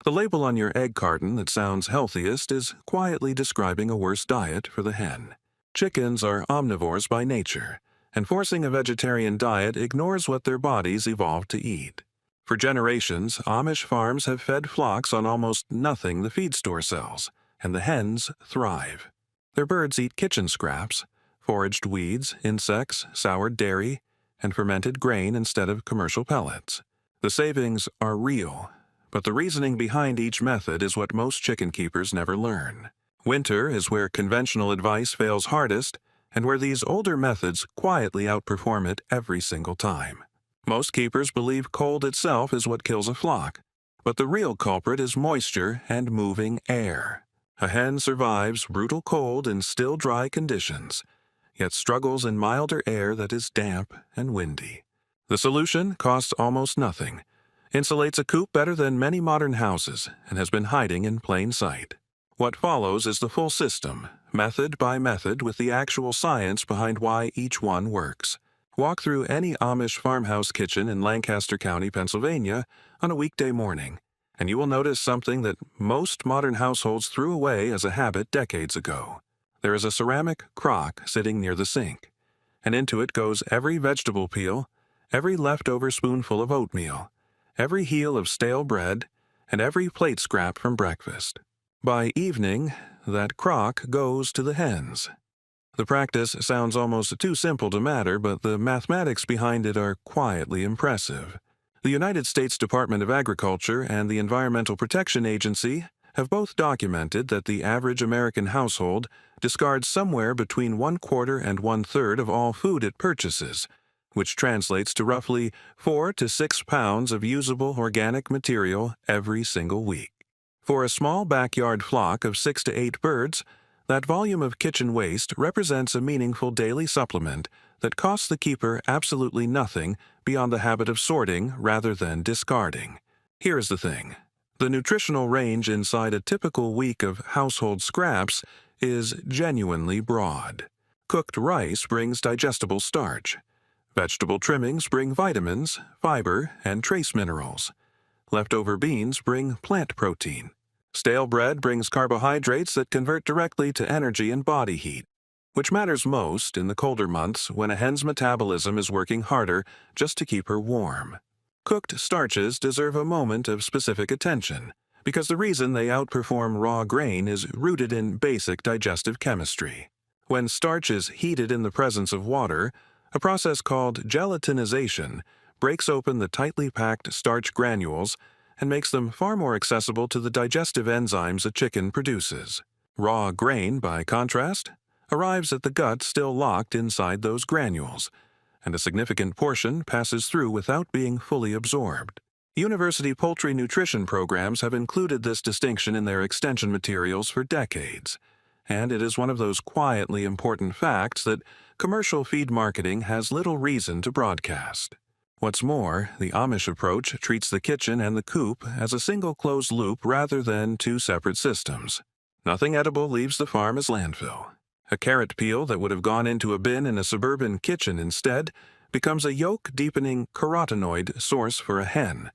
The label on your egg carton that sounds healthiest is quietly describing a worse diet for the hen. Chickens are omnivores by nature, and forcing a vegetarian diet ignores what their bodies evolved to eat. For generations, Amish farms have fed flocks on almost nothing the feed store sells, and the hens thrive. Their birds eat kitchen scraps, foraged weeds, insects, soured dairy, and fermented grain instead of commercial pellets. The savings are real, but the reasoning behind each method is what most chicken keepers never learn. Winter is where conventional advice fails hardest, and where these older methods quietly outperform it every single time. Most keepers believe cold itself is what kills a flock, but the real culprit is moisture and moving air. A hen survives brutal cold in still dry conditions, yet struggles in milder air that is damp and windy. The solution costs almost nothing, insulates a coop better than many modern houses, and has been hiding in plain sight. What follows is the full system, method by method, with the actual science behind why each one works. Walk through any Amish farmhouse kitchen in Lancaster County, Pennsylvania, on a weekday morning, and you will notice something that most modern households threw away as a habit decades ago. There is a ceramic crock sitting near the sink, and into it goes every vegetable peel, every leftover spoonful of oatmeal, every heel of stale bread, and every plate scrap from breakfast. By evening, that crock goes to the hens. The practice sounds almost too simple to matter, but the mathematics behind it are quietly impressive. The United States Department of Agriculture and the Environmental Protection Agency have both documented that the average American household discards somewhere between 1/4 and 1/3 of all food it purchases, which translates to roughly 4 to 6 pounds of usable organic material every single week. For a small backyard flock of 6 to 8 birds, that volume of kitchen waste represents a meaningful daily supplement that costs the keeper absolutely nothing beyond the habit of sorting rather than discarding. Here is the thing. The nutritional range inside a typical week of household scraps is genuinely broad. Cooked rice brings digestible starch. Vegetable trimmings bring vitamins, fiber, and trace minerals. Leftover beans bring plant protein. Stale bread brings carbohydrates that convert directly to energy and body heat, which matters most in the colder months when a hen's metabolism is working harder just to keep her warm. Cooked starches deserve a moment of specific attention, because the reason they outperform raw grain is rooted in basic digestive chemistry. When starch is heated in the presence of water, a process called gelatinization breaks open the tightly packed starch granules and makes them far more accessible to the digestive enzymes a chicken produces. Raw grain, by contrast, arrives at the gut still locked inside those granules, and a significant portion passes through without being fully absorbed. University poultry nutrition programs have included this distinction in their extension materials for decades, and it is one of those quietly important facts that commercial feed marketing has little reason to broadcast. What's more, the Amish approach treats the kitchen and the coop as a single closed loop rather than two separate systems. Nothing edible leaves the farm as landfill. A carrot peel that would have gone into a bin in a suburban kitchen instead becomes a yolk-deepening carotenoid source for a hen,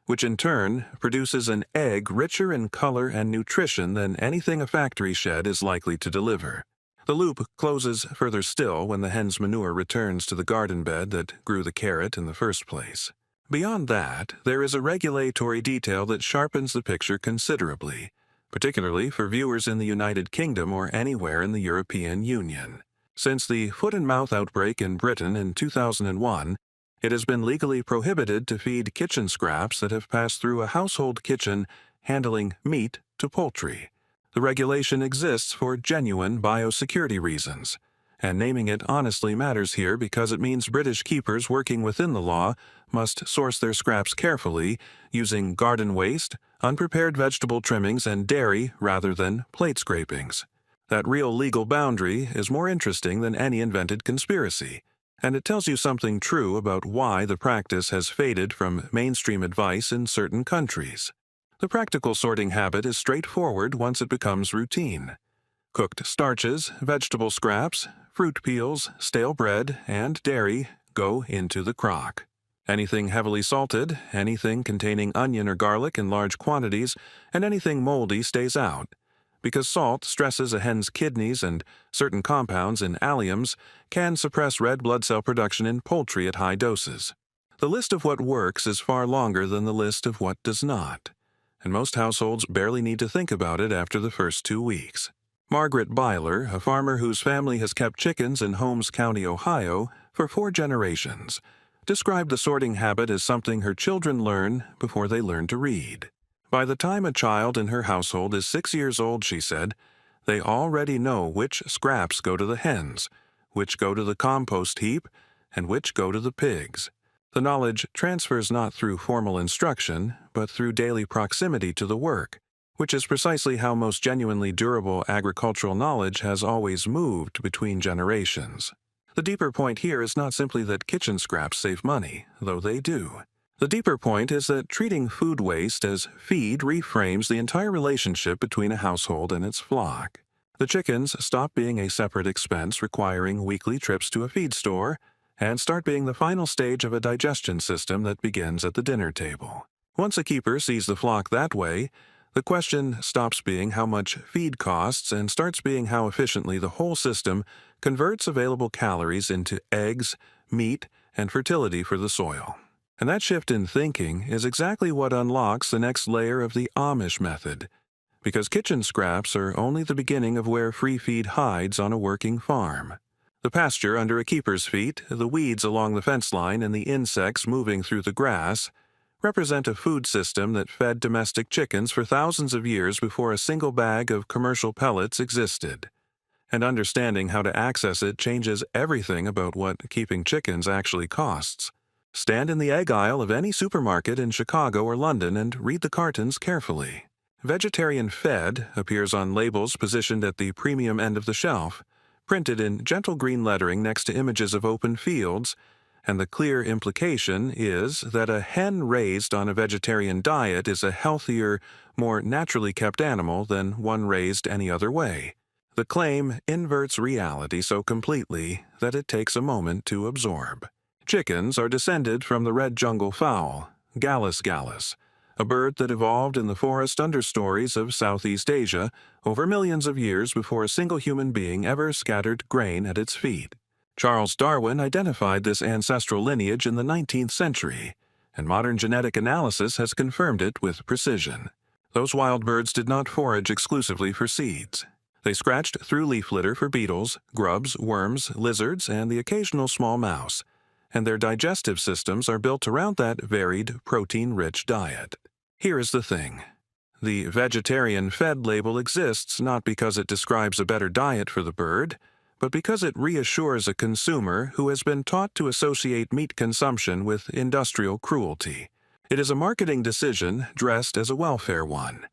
which in turn produces an egg richer in color and nutrition than anything a factory shed is likely to deliver. The loop closes further still when the hen's manure returns to the garden bed that grew the carrot in the first place. Beyond that, there is a regulatory detail that sharpens the picture considerably, particularly for viewers in the United Kingdom or anywhere in the European Union. Since the foot-and-mouth outbreak in Britain in 2001, it has been legally prohibited to feed kitchen scraps that have passed through a household kitchen handling meat to poultry. The regulation exists for genuine biosecurity reasons, and naming it honestly matters here because it means British keepers working within the law must source their scraps carefully, using garden waste, unprepared vegetable trimmings, and dairy rather than plate scrapings. That real legal boundary is more interesting than any invented conspiracy, and it tells you something true about why the practice has faded from mainstream advice in certain countries. The practical sorting habit is straightforward once it becomes routine. Cooked starches, vegetable scraps, fruit peels, stale bread, and dairy go into the crock. Anything heavily salted, anything containing onion or garlic in large quantities, and anything moldy stays out, because salt stresses a hen's kidneys and certain compounds in alliums can suppress red blood cell production in poultry at high doses. The list of what works is far longer than the list of what does not, and most households barely need to think about it after the first 2 weeks. Margaret Byler, a farmer whose family has kept chickens in Holmes County, Ohio, for 4 generations, described the sorting habit as something her children learn before they learn to read. By the time a child in her household is 6 years old, she said, they already know which scraps go to the hens, which go to the compost heap, and which go to the pigs. The knowledge transfers not through formal instruction, but through daily proximity to the work, which is precisely how most genuinely durable agricultural knowledge has always moved between generations. The deeper point here is not simply that kitchen scraps save money, though they do. The deeper point is that treating food waste as feed reframes the entire relationship between a household and its flock. The chickens stop being a separate expense requiring weekly trips to a feed store and start being the final stage of a digestion system that begins at the dinner table. Once a keeper sees the flock that way, the question stops being how much feed costs and starts being how efficiently the whole system converts available calories into eggs, meat, and fertility for the soil. And that shift in thinking is exactly what unlocks the next layer of the Amish method, because kitchen scraps are only the beginning of where free feed hides on a working farm. The pasture under a keeper's feet, the weeds along the fence line, and the insects moving through the grass represent a food system that fed domestic chickens for thousands of years before a single bag of commercial pellets existed. And understanding how to access it changes everything about what keeping chickens actually costs. Stand in the egg aisle of any supermarket in Chicago or London and read the cartons carefully. Vegetarian fed appears on labels positioned at the premium end of the shelf, printed in gentle green lettering next to images of open fields, and the clear implication is that a hen raised on a vegetarian diet is a healthier, more naturally kept animal than one raised any other way. The claim inverts reality so completely that it takes a moment to absorb. Chickens are descended from the red jungle fowl, Gallus gallus, a bird that evolved in the forest understories of Southeast Asia over millions of years before a single human being ever scattered grain at its feet. Charles Darwin identified this ancestral lineage in the 19th century, and modern genetic analysis has confirmed it with precision. Those wild birds did not forage exclusively for seeds. They scratched through leaf litter for beetles, grubs, worms, lizards, and the occasional small mouse, and their digestive systems are built around that varied, protein-rich diet. Here is the thing. The vegetarian fed label exists not because it describes a better diet for the bird, but because it reassures a consumer who has been taught to associate meat consumption with industrial cruelty. It is a marketing decision dressed as a welfare one,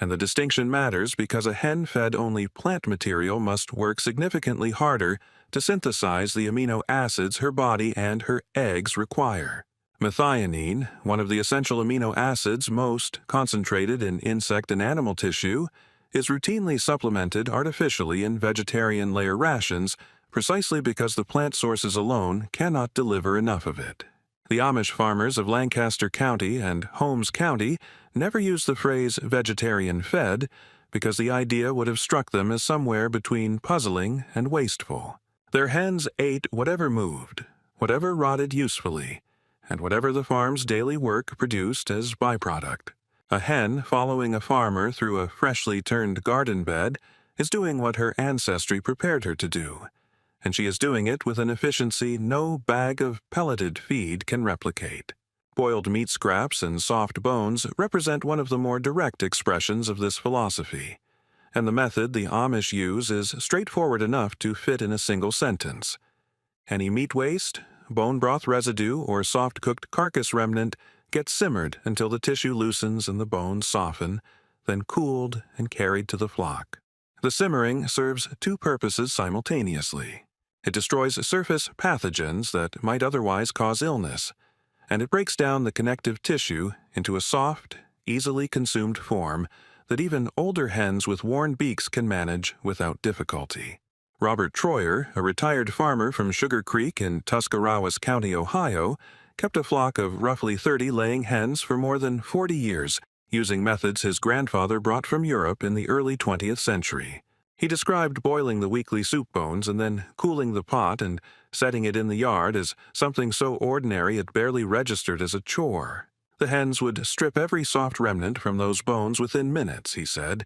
and the distinction matters because a hen fed only plant material must work significantly harder to synthesize the amino acids her body and her eggs require. Methionine, one of the essential amino acids most concentrated in insect and animal tissue, is routinely supplemented artificially in vegetarian layer rations precisely because the plant sources alone cannot deliver enough of it. The Amish farmers of Lancaster County and Holmes County never used the phrase vegetarian fed because the idea would have struck them as somewhere between puzzling and wasteful. Their hens ate whatever moved, whatever rotted usefully, and whatever the farm's daily work produced as byproduct. A hen following a farmer through a freshly turned garden bed is doing what her ancestry prepared her to do, and she is doing it with an efficiency no bag of pelleted feed can replicate. Boiled meat scraps and soft bones represent one of the more direct expressions of this philosophy, and the method the Amish use is straightforward enough to fit in a single sentence. Any meat waste, bone broth residue, or soft-cooked carcass remnant gets simmered until the tissue loosens and the bones soften, then cooled and carried to the flock. The simmering serves 2 purposes simultaneously. It destroys surface pathogens that might otherwise cause illness, and it breaks down the connective tissue into a soft, easily consumed form that even older hens with worn beaks can manage without difficulty. Robert Troyer, a retired farmer from Sugar Creek in Tuscarawas County, Ohio, kept a flock of roughly 30 laying hens for more than 40 years, using methods his grandfather brought from Europe in the early 20th century. He described boiling the weekly soup bones and then cooling the pot and setting it in the yard as something so ordinary it barely registered as a chore. The hens would strip every soft remnant from those bones within minutes, he said,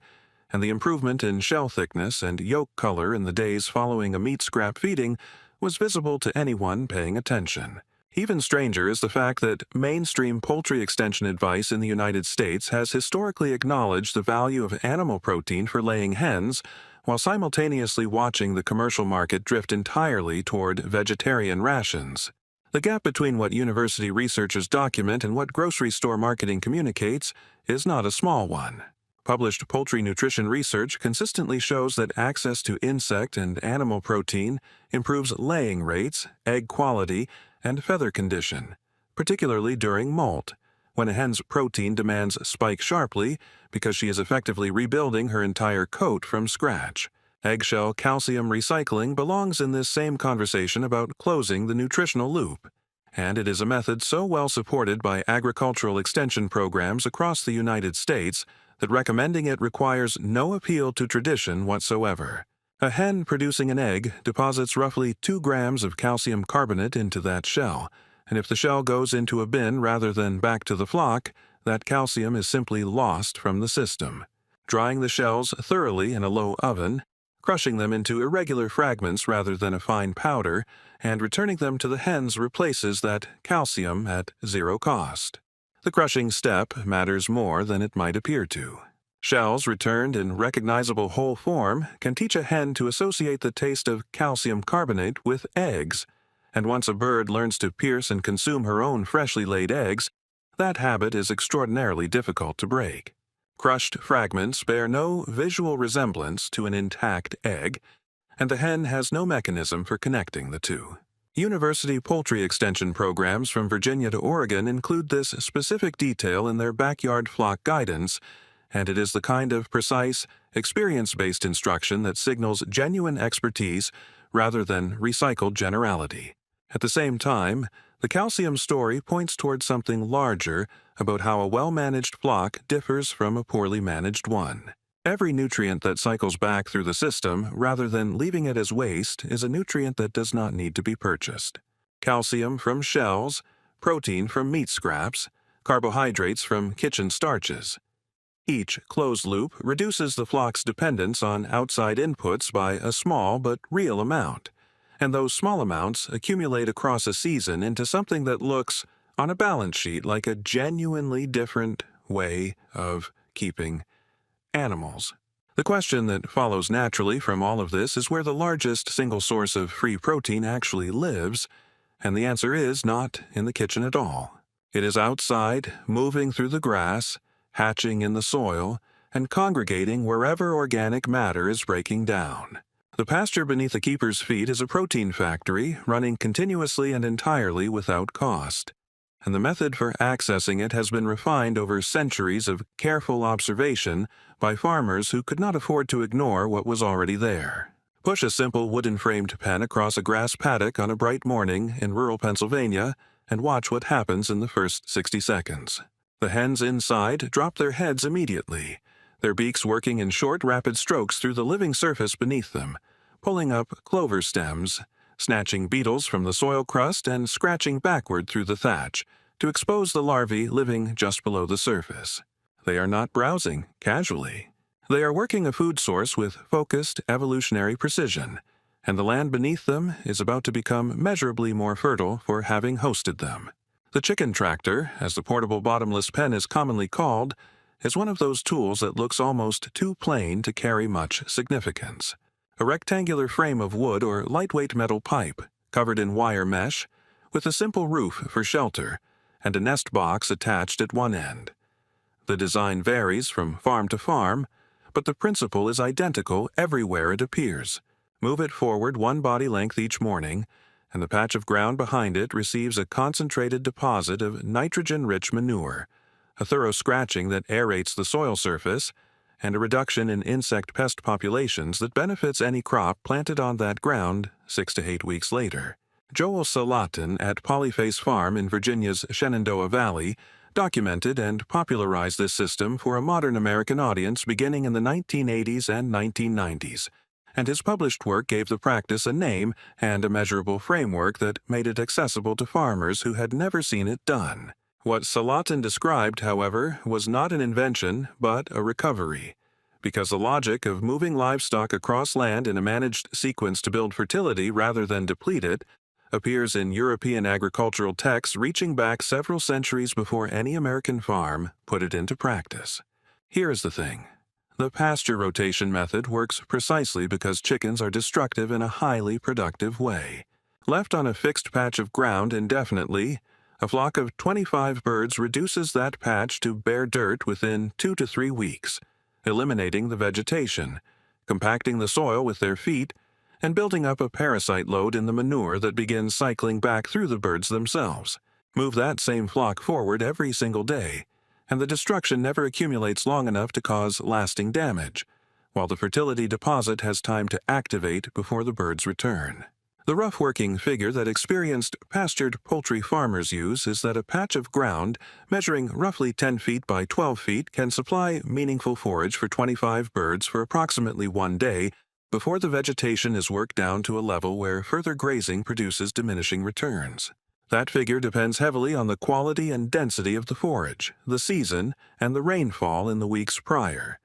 and the improvement in shell thickness and yolk color in the days following a meat scrap feeding was visible to anyone paying attention. Even stranger is the fact that mainstream poultry extension advice in the United States has historically acknowledged the value of animal protein for laying hens, while simultaneously watching the commercial market drift entirely toward vegetarian rations. The gap between what university researchers document and what grocery store marketing communicates is not a small one. Published poultry nutrition research consistently shows that access to insect and animal protein improves laying rates, egg quality, and feather condition, particularly during molt, when a hen's protein demands spike sharply because she is effectively rebuilding her entire coat from scratch. Eggshell calcium recycling belongs in this same conversation about closing the nutritional loop, and it is a method so well supported by agricultural extension programs across the United States that recommending it requires no appeal to tradition whatsoever. A hen producing an egg deposits roughly 2 grams of calcium carbonate into that shell, and if the shell goes into a bin rather than back to the flock, that calcium is simply lost from the system. Drying the shells thoroughly in a low oven, crushing them into irregular fragments rather than a fine powder, and returning them to the hens replaces that calcium at zero cost. The crushing step matters more than it might appear to. Shells returned in recognizable whole form can teach a hen to associate the taste of calcium carbonate with eggs, and once a bird learns to pierce and consume her own freshly laid eggs, that habit is extraordinarily difficult to break. Crushed fragments bear no visual resemblance to an intact egg, and the hen has no mechanism for connecting the two. University poultry extension programs from Virginia to Oregon include this specific detail in their backyard flock guidance, and it is the kind of precise, experience-based instruction that signals genuine expertise rather than recycled generality. At the same time, the calcium story points towards something larger about how a well-managed flock differs from a poorly managed one. Every nutrient that cycles back through the system, rather than leaving it as waste, is a nutrient that does not need to be purchased. Calcium from shells, protein from meat scraps, carbohydrates from kitchen starches. Each closed loop reduces the flock's dependence on outside inputs by a small but real amount, and those small amounts accumulate across a season into something that looks, on a balance sheet, like a genuinely different way of keeping animals. The question that follows naturally from all of this is where the largest single source of free protein actually lives, and the answer is not in the kitchen at all. It is outside, moving through the grass, hatching in the soil, and congregating wherever organic matter is breaking down. The pasture beneath the keeper's feet is a protein factory running continuously and entirely without cost, and the method for accessing it has been refined over centuries of careful observation by farmers who could not afford to ignore what was already there. Push a simple wooden-framed pen across a grass paddock on a bright morning in rural Pennsylvania and watch what happens in the first 60 seconds. The hens inside drop their heads immediately, their beaks working in short, rapid strokes through the living surface beneath them, pulling up clover stems, snatching beetles from the soil crust and scratching backward through the thatch to expose the larvae living just below the surface. They are not browsing casually. They are working a food source with focused evolutionary precision, and the land beneath them is about to become measurably more fertile for having hosted them. The chicken tractor, as the portable bottomless pen is commonly called, is one of those tools that looks almost too plain to carry much significance. A rectangular frame of wood or lightweight metal pipe, covered in wire mesh, with a simple roof for shelter, and a nest box attached at one end. The design varies from farm to farm, but the principle is identical everywhere it appears. Move it forward one body length each morning, and the patch of ground behind it receives a concentrated deposit of nitrogen-rich manure, a thorough scratching that aerates the soil surface, and a reduction in insect pest populations that benefits any crop planted on that ground 6 to 8 weeks later. Joel Salatin at Polyface Farm in Virginia's Shenandoah Valley documented and popularized this system for a modern American audience beginning in the 1980s and 1990s, and his published work gave the practice a name and a measurable framework that made it accessible to farmers who had never seen it done. What Salatin described, however, was not an invention, but a recovery, because the logic of moving livestock across land in a managed sequence to build fertility rather than deplete it appears in European agricultural texts reaching back several centuries before any American farm put it into practice. Here is the thing. The pasture rotation method works precisely because chickens are destructive in a highly productive way. Left on a fixed patch of ground indefinitely, a flock of 25 birds reduces that patch to bare dirt within 2 to 3 weeks, eliminating the vegetation, compacting the soil with their feet, and building up a parasite load in the manure that begins cycling back through the birds themselves. Move that same flock forward every single day, and the destruction never accumulates long enough to cause lasting damage, while the fertility deposit has time to activate before the birds return. The rough working figure that experienced pastured poultry farmers use is that a patch of ground measuring roughly 10 feet by 12 feet can supply meaningful forage for 25 birds for approximately 1 day before the vegetation is worked down to a level where further grazing produces diminishing returns. That figure depends heavily on the quality and density of the forage, the season, and the rainfall in the weeks prior,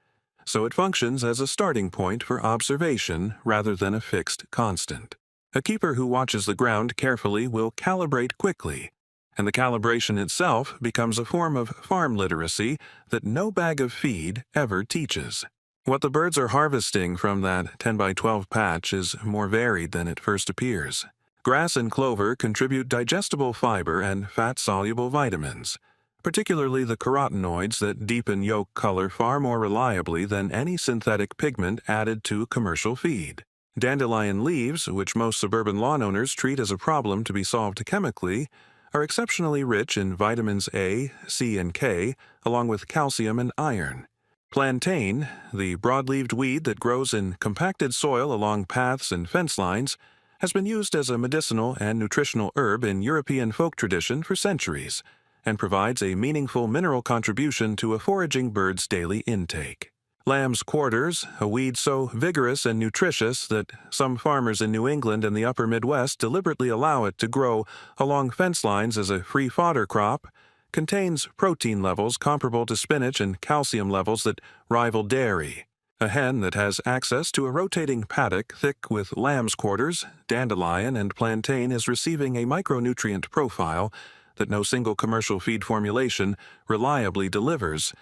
so it functions as a starting point for observation rather than a fixed constant. A keeper who watches the ground carefully will calibrate quickly, and the calibration itself becomes a form of farm literacy that no bag of feed ever teaches. What the birds are harvesting from that 10 by 12 patch is more varied than it first appears. Grass and clover contribute digestible fiber and fat-soluble vitamins, particularly the carotenoids that deepen yolk color far more reliably than any synthetic pigment added to commercial feed. Dandelion leaves, which most suburban lawn owners treat as a problem to be solved chemically, are exceptionally rich in vitamins A, C, and K, along with calcium and iron. Plantain, the broad-leaved weed that grows in compacted soil along paths and fence lines, has been used as a medicinal and nutritional herb in European folk tradition for centuries, and provides a meaningful mineral contribution to a foraging bird's daily intake. Lamb's quarters, a weed so vigorous and nutritious that some farmers in New England and the upper Midwest deliberately allow it to grow along fence lines as a free fodder crop, contains protein levels comparable to spinach and calcium levels that rival dairy. A hen that has access to a rotating paddock thick with lamb's quarters, dandelion, and plantain is receiving a micronutrient profile that no single commercial feed formulation reliably delivers,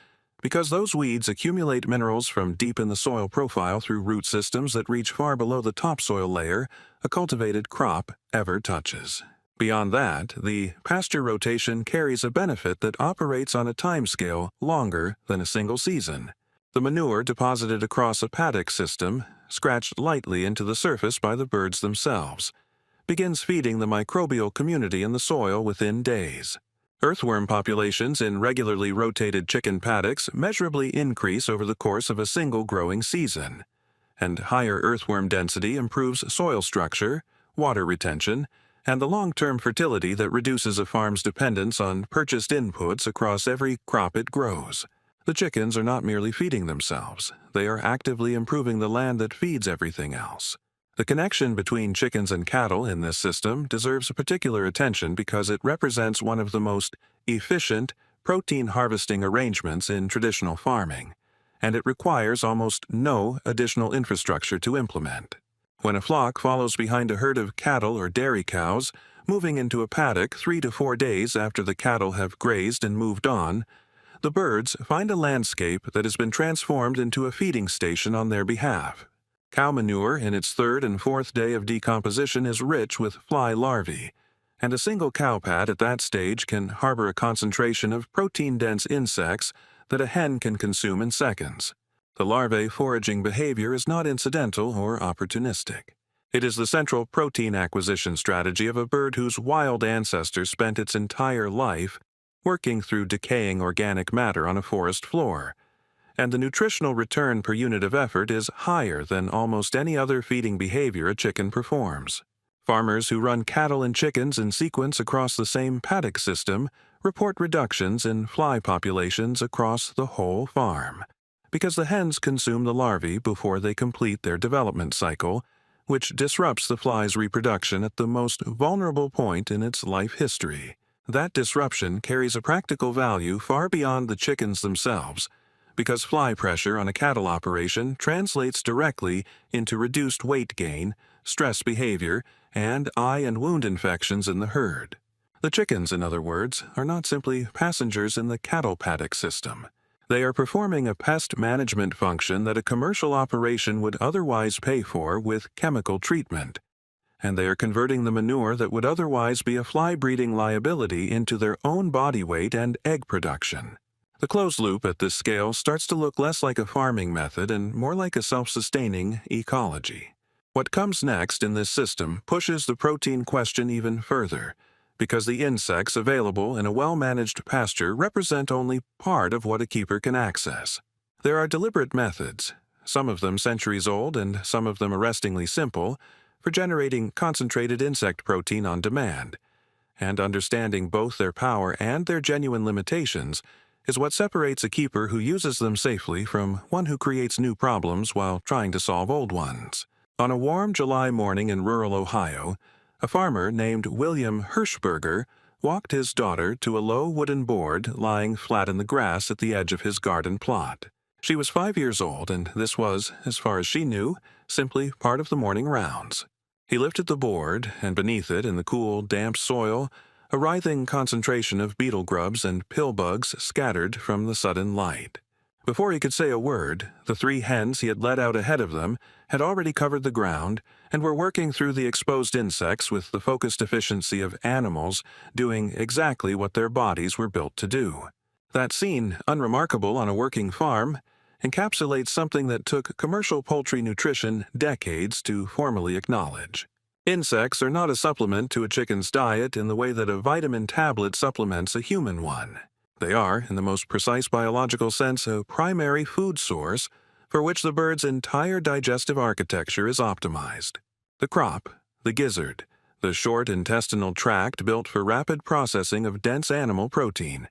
because those weeds accumulate minerals from deep in the soil profile through root systems that reach far below the topsoil layer a cultivated crop ever touches. Beyond that, the pasture rotation carries a benefit that operates on a timescale longer than a single season. The manure deposited across a paddock system, scratched lightly into the surface by the birds themselves, begins feeding the microbial community in the soil within days. Earthworm populations in regularly rotated chicken paddocks measurably increase over the course of a single growing season, and higher earthworm density improves soil structure, water retention, and the long-term fertility that reduces a farm's dependence on purchased inputs across every crop it grows. The chickens are not merely feeding themselves, they are actively improving the land that feeds everything else. The connection between chickens and cattle in this system deserves particular attention because it represents one of the most efficient protein harvesting arrangements in traditional farming, and it requires almost no additional infrastructure to implement. When a flock follows behind a herd of cattle or dairy cows, moving into a paddock 3 to 4 days after the cattle have grazed and moved on, the birds find a landscape that has been transformed into a feeding station on their behalf. Cow manure in its 3rd and 4th day of decomposition is rich with fly larvae, and a single cow pad at that stage can harbor a concentration of protein-dense insects that a hen can consume in seconds. The larvae foraging behavior is not incidental or opportunistic. It is the central protein acquisition strategy of a bird whose wild ancestor spent its entire life working through decaying organic matter on a forest floor, and the nutritional return per unit of effort is higher than almost any other feeding behavior a chicken performs. Farmers who run cattle and chickens in sequence across the same paddock system report reductions in fly populations across the whole farm, because the hens consume the larvae before they complete their development cycle, which disrupts the fly's reproduction at the most vulnerable point in its life history. That disruption carries a practical value far beyond the chickens themselves, because fly pressure on a cattle operation translates directly into reduced weight gain, stress behavior, and eye and wound infections in the herd. The chickens, in other words, are not simply passengers in the cattle paddock system. They are performing a pest management function that a commercial operation would otherwise pay for with chemical treatment, and they are converting the manure that would otherwise be a fly-breeding liability into their own body weight and egg production. The closed loop at this scale starts to look less like a farming method and more like a self-sustaining ecology. What comes next in this system pushes the protein question even further, because the insects available in a well-managed pasture represent only part of what a keeper can access. There are deliberate methods, some of them centuries old and some of them arrestingly simple, for generating concentrated insect protein on demand, and understanding both their power and their genuine limitations is what separates a keeper who uses them safely from one who creates new problems while trying to solve old ones. On a warm July morning in rural Ohio, a farmer named William Hirschberger walked his daughter to a low wooden board lying flat in the grass at the edge of his garden plot. She was 5 years old, and this was, as far as she knew, simply part of the morning rounds. He lifted the board, and beneath it, in the cool, damp soil, a writhing concentration of beetle grubs and pill bugs scattered from the sudden light. Before he could say a word, the 3 hens he had let out ahead of them had already covered the ground and were working through the exposed insects with the focused efficiency of animals doing exactly what their bodies were built to do. That scene, unremarkable on a working farm, encapsulates something that took commercial poultry nutrition decades to formally acknowledge. Insects are not a supplement to a chicken's diet in the way that a vitamin tablet supplements a human one. They are, in the most precise biological sense, a primary food source for which the bird's entire digestive architecture is optimized. The crop, the gizzard, the short intestinal tract built for rapid processing of dense animal protein.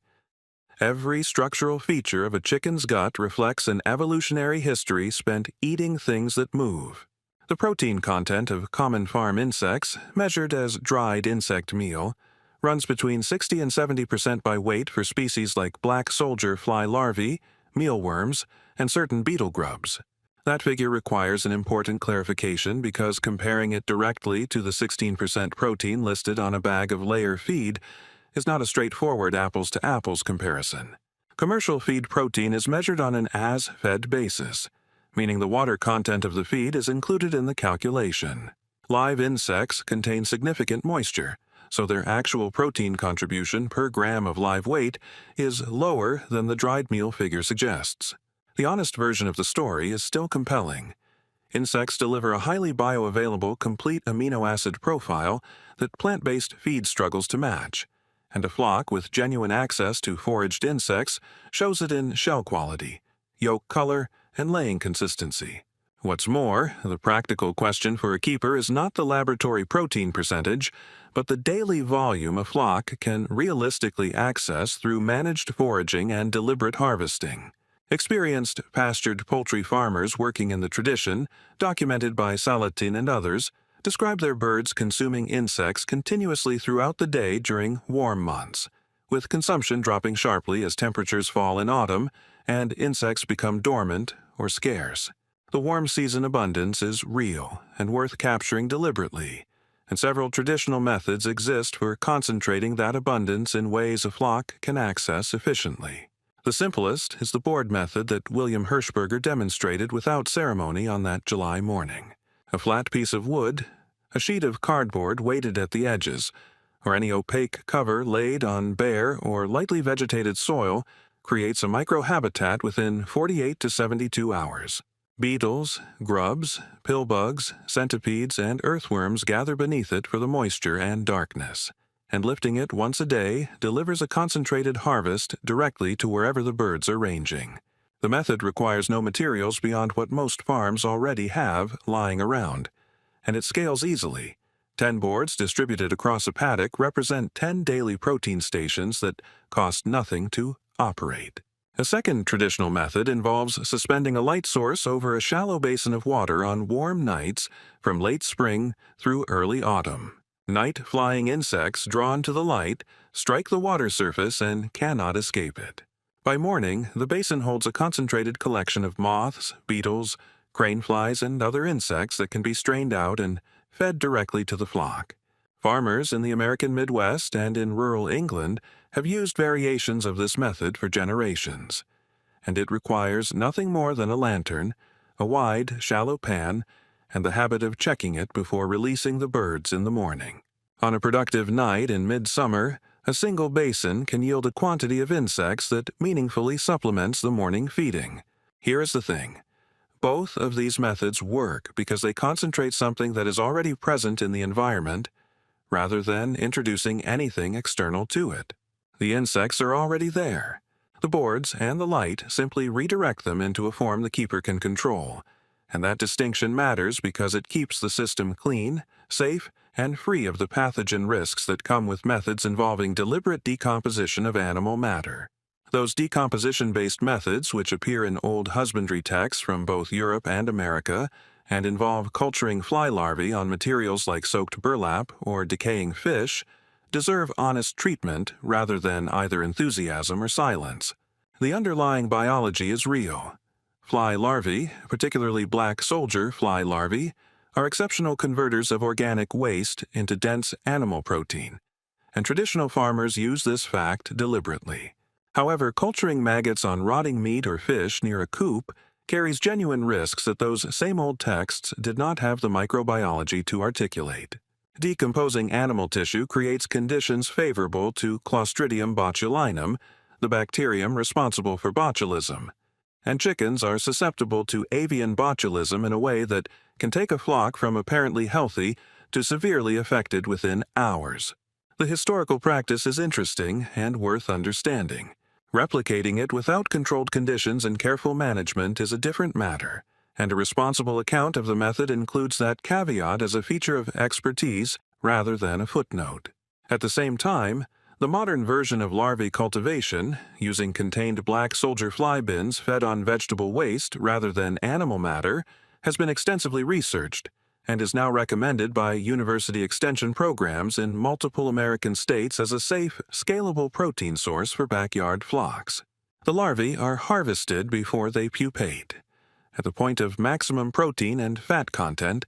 Every structural feature of a chicken's gut reflects an evolutionary history spent eating things that move. The protein content of common farm insects, measured as dried insect meal, runs between 60 and 70% by weight for species like black soldier fly larvae, mealworms, and certain beetle grubs. That figure requires an important clarification because comparing it directly to the 16% protein listed on a bag of layer feed is not a straightforward apples-to-apples comparison. Commercial feed protein is measured on an as-fed basis, meaning the water content of the feed is included in the calculation. Live insects contain significant moisture, so their actual protein contribution per gram of live weight is lower than the dried meal figure suggests. The honest version of the story is still compelling. Insects deliver a highly bioavailable complete amino acid profile that plant-based feed struggles to match, and a flock with genuine access to foraged insects shows it in shell quality, yolk color, and laying consistency. What's more, the practical question for a keeper is not the laboratory protein percentage, but the daily volume a flock can realistically access through managed foraging and deliberate harvesting. Experienced pastured poultry farmers working in the tradition, documented by Salatin and others, describe their birds consuming insects continuously throughout the day during warm months, with consumption dropping sharply as temperatures fall in autumn and insects become dormant or scarce. The warm season abundance is real and worth capturing deliberately, and several traditional methods exist for concentrating that abundance in ways a flock can access efficiently. The simplest is the board method that William Hirschberger demonstrated without ceremony on that July morning. A flat piece of wood, a sheet of cardboard weighted at the edges, or any opaque cover laid on bare or lightly vegetated soil creates a microhabitat within 48 to 72 hours. Beetles, grubs, pillbugs, centipedes, and earthworms gather beneath it for the moisture and darkness, and lifting it once a day delivers a concentrated harvest directly to wherever the birds are ranging. The method requires no materials beyond what most farms already have lying around, and it scales easily, 10 boards distributed across a paddock represent 10 daily protein stations that cost nothing to operate. A second traditional method involves suspending a light source over a shallow basin of water on warm nights from late spring through early autumn. Night-flying insects drawn to the light strike the water surface and cannot escape it. By morning, the basin holds a concentrated collection of moths, beetles, crane flies, and other insects that can be strained out and fed directly to the flock. Farmers in the American Midwest and in rural England have used variations of this method for generations, and it requires nothing more than a lantern, a wide, shallow pan, and the habit of checking it before releasing the birds in the morning. On a productive night in midsummer, a single basin can yield a quantity of insects that meaningfully supplements the morning feeding. Here is the thing. Both of these methods work because they concentrate something that is already present in the environment rather than introducing anything external to it. The insects are already there. The boards and the light simply redirect them into a form the keeper can control, and that distinction matters because it keeps the system clean, safe, and free of the pathogen risks that come with methods involving deliberate decomposition of animal matter. Those decomposition-based methods, which appear in old husbandry texts from both Europe and America, and involve culturing fly larvae on materials like soaked burlap or decaying fish, deserve honest treatment rather than either enthusiasm or silence. The underlying biology is real. Fly larvae, particularly black soldier fly larvae, are exceptional converters of organic waste into dense animal protein, and traditional farmers use this fact deliberately. However, culturing maggots on rotting meat or fish near a coop carries genuine risks that those same old texts did not have the microbiology to articulate. Decomposing animal tissue creates conditions favorable to Clostridium botulinum, the bacterium responsible for botulism, and chickens are susceptible to avian botulism in a way that can take a flock from apparently healthy to severely affected within hours. The historical practice is interesting and worth understanding. Replicating it without controlled conditions and careful management is a different matter, and a responsible account of the method includes that caveat as a feature of expertise rather than a footnote. At the same time, the modern version of larvae cultivation, using contained black soldier fly bins fed on vegetable waste rather than animal matter, has been extensively researched and is now recommended by university extension programs in multiple American states as a safe, scalable protein source for backyard flocks. The larvae are harvested before they pupate, at the point of maximum protein and fat content,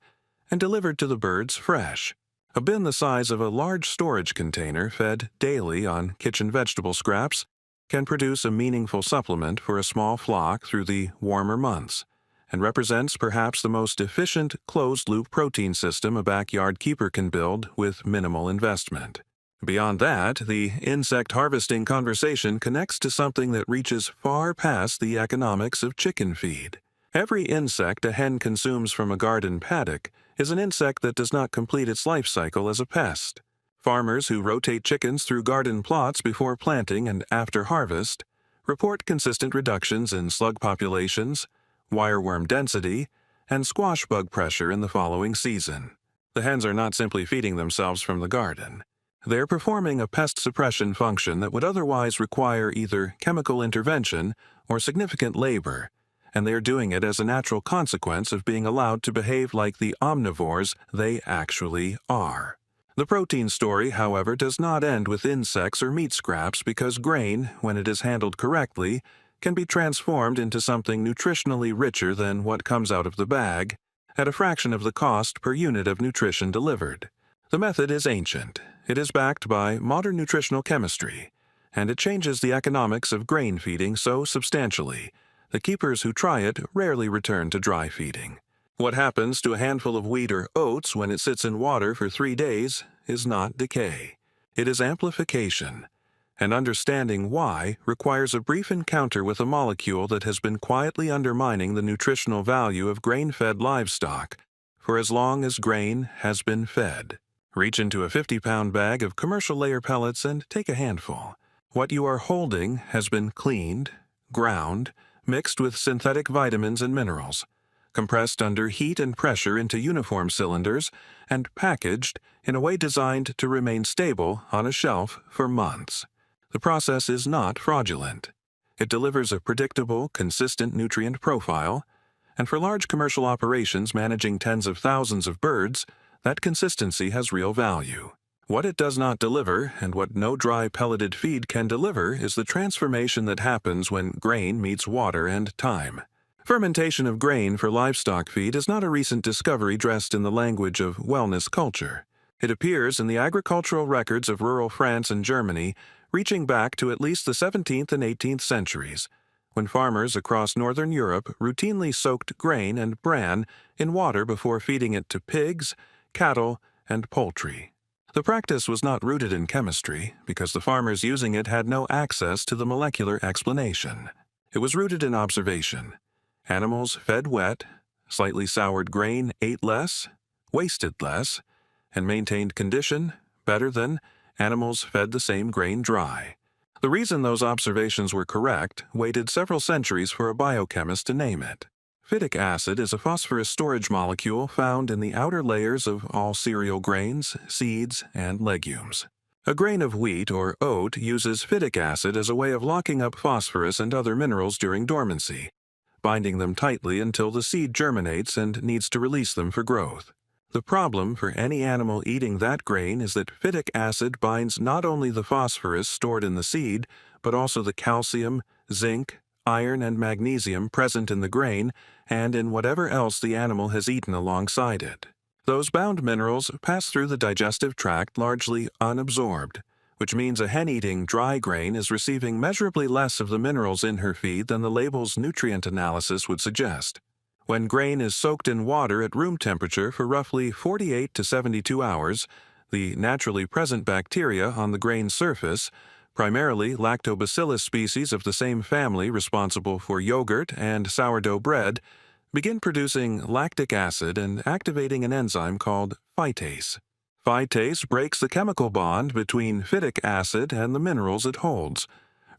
and delivered to the birds fresh. A bin the size of a large storage container fed daily on kitchen vegetable scraps can produce a meaningful supplement for a small flock through the warmer months, and represents perhaps the most efficient closed-loop protein system a backyard keeper can build with minimal investment. Beyond that, the insect harvesting conversation connects to something that reaches far past the economics of chicken feed. Every insect a hen consumes from a garden paddock is an insect that does not complete its life cycle as a pest. Farmers who rotate chickens through garden plots before planting and after harvest report consistent reductions in slug populations, wireworm density, and squash bug pressure in the following season. The hens are not simply feeding themselves from the garden. They're performing a pest suppression function that would otherwise require either chemical intervention or significant labor, and they are doing it as a natural consequence of being allowed to behave like the omnivores they actually are. The protein story, however, does not end with insects or meat scraps because grain, when it is handled correctly, can be transformed into something nutritionally richer than what comes out of the bag, at a fraction of the cost per unit of nutrition delivered. The method is ancient. It is backed by modern nutritional chemistry, and it changes the economics of grain feeding so substantially that keepers who try it rarely return to dry feeding. What happens to a handful of wheat or oats when it sits in water for 3 days is not decay. It is amplification. And understanding why requires a brief encounter with a molecule that has been quietly undermining the nutritional value of grain-fed livestock for as long as grain has been fed. Reach into a 50-pound bag of commercial layer pellets and take a handful. What you are holding has been cleaned, ground, mixed with synthetic vitamins and minerals, compressed under heat and pressure into uniform cylinders, and packaged in a way designed to remain stable on a shelf for months. The process is not fraudulent. It delivers a predictable, consistent nutrient profile, and for large commercial operations managing tens of thousands of birds, that consistency has real value. What it does not deliver, and what no dry pelleted feed can deliver, is the transformation that happens when grain meets water and time. Fermentation of grain for livestock feed is not a recent discovery dressed in the language of wellness culture. It appears in the agricultural records of rural France and Germany, reaching back to at least the 17th and 18th centuries, when farmers across northern Europe routinely soaked grain and bran in water before feeding it to pigs, cattle, and poultry. The practice was not rooted in chemistry, because the farmers using it had no access to the molecular explanation. It was rooted in observation. Animals fed wet, slightly soured grain ate less, wasted less, and maintained condition better than animals fed the same grain dry. The reason those observations were correct waited several centuries for a biochemist to name it. Phytic acid is a phosphorus storage molecule found in the outer layers of all cereal grains, seeds, and legumes. A grain of wheat or oat uses phytic acid as a way of locking up phosphorus and other minerals during dormancy, binding them tightly until the seed germinates and needs to release them for growth. The problem for any animal eating that grain is that phytic acid binds not only the phosphorus stored in the seed, but also the calcium, zinc, iron, and magnesium present in the grain and in whatever else the animal has eaten alongside it. Those bound minerals pass through the digestive tract largely unabsorbed, which means a hen eating dry grain is receiving measurably less of the minerals in her feed than the label's nutrient analysis would suggest. When grain is soaked in water at room temperature for roughly 48 to 72 hours, the naturally present bacteria on the grain's surface, primarily lactobacillus species of the same family responsible for yogurt and sourdough bread, begin producing lactic acid and activating an enzyme called phytase. Phytase breaks the chemical bond between phytic acid and the minerals it holds,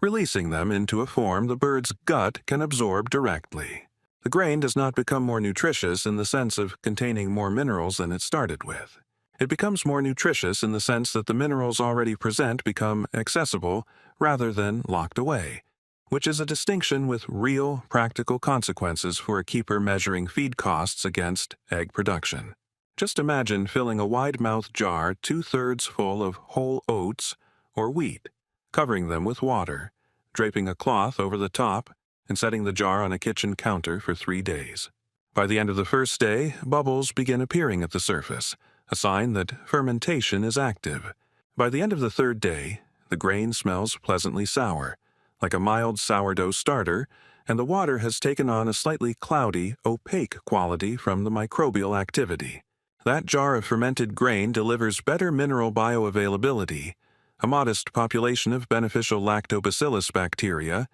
releasing them into a form the bird's gut can absorb directly. The grain does not become more nutritious in the sense of containing more minerals than it started with. It becomes more nutritious in the sense that the minerals already present become accessible rather than locked away, which is a distinction with real, practical consequences for a keeper measuring feed costs against egg production. Just imagine filling a wide-mouthed jar 2/3 full of whole oats or wheat, covering them with water, draping a cloth over the top, and setting the jar on a kitchen counter for 3 days. By the end of the first day, bubbles begin appearing at the surface, a sign that fermentation is active. By the end of the 3rd day, the grain smells pleasantly sour, like a mild sourdough starter, and the water has taken on a slightly cloudy, opaque quality from the microbial activity. That jar of fermented grain delivers better mineral bioavailability, a modest population of beneficial lactobacillus bacteria,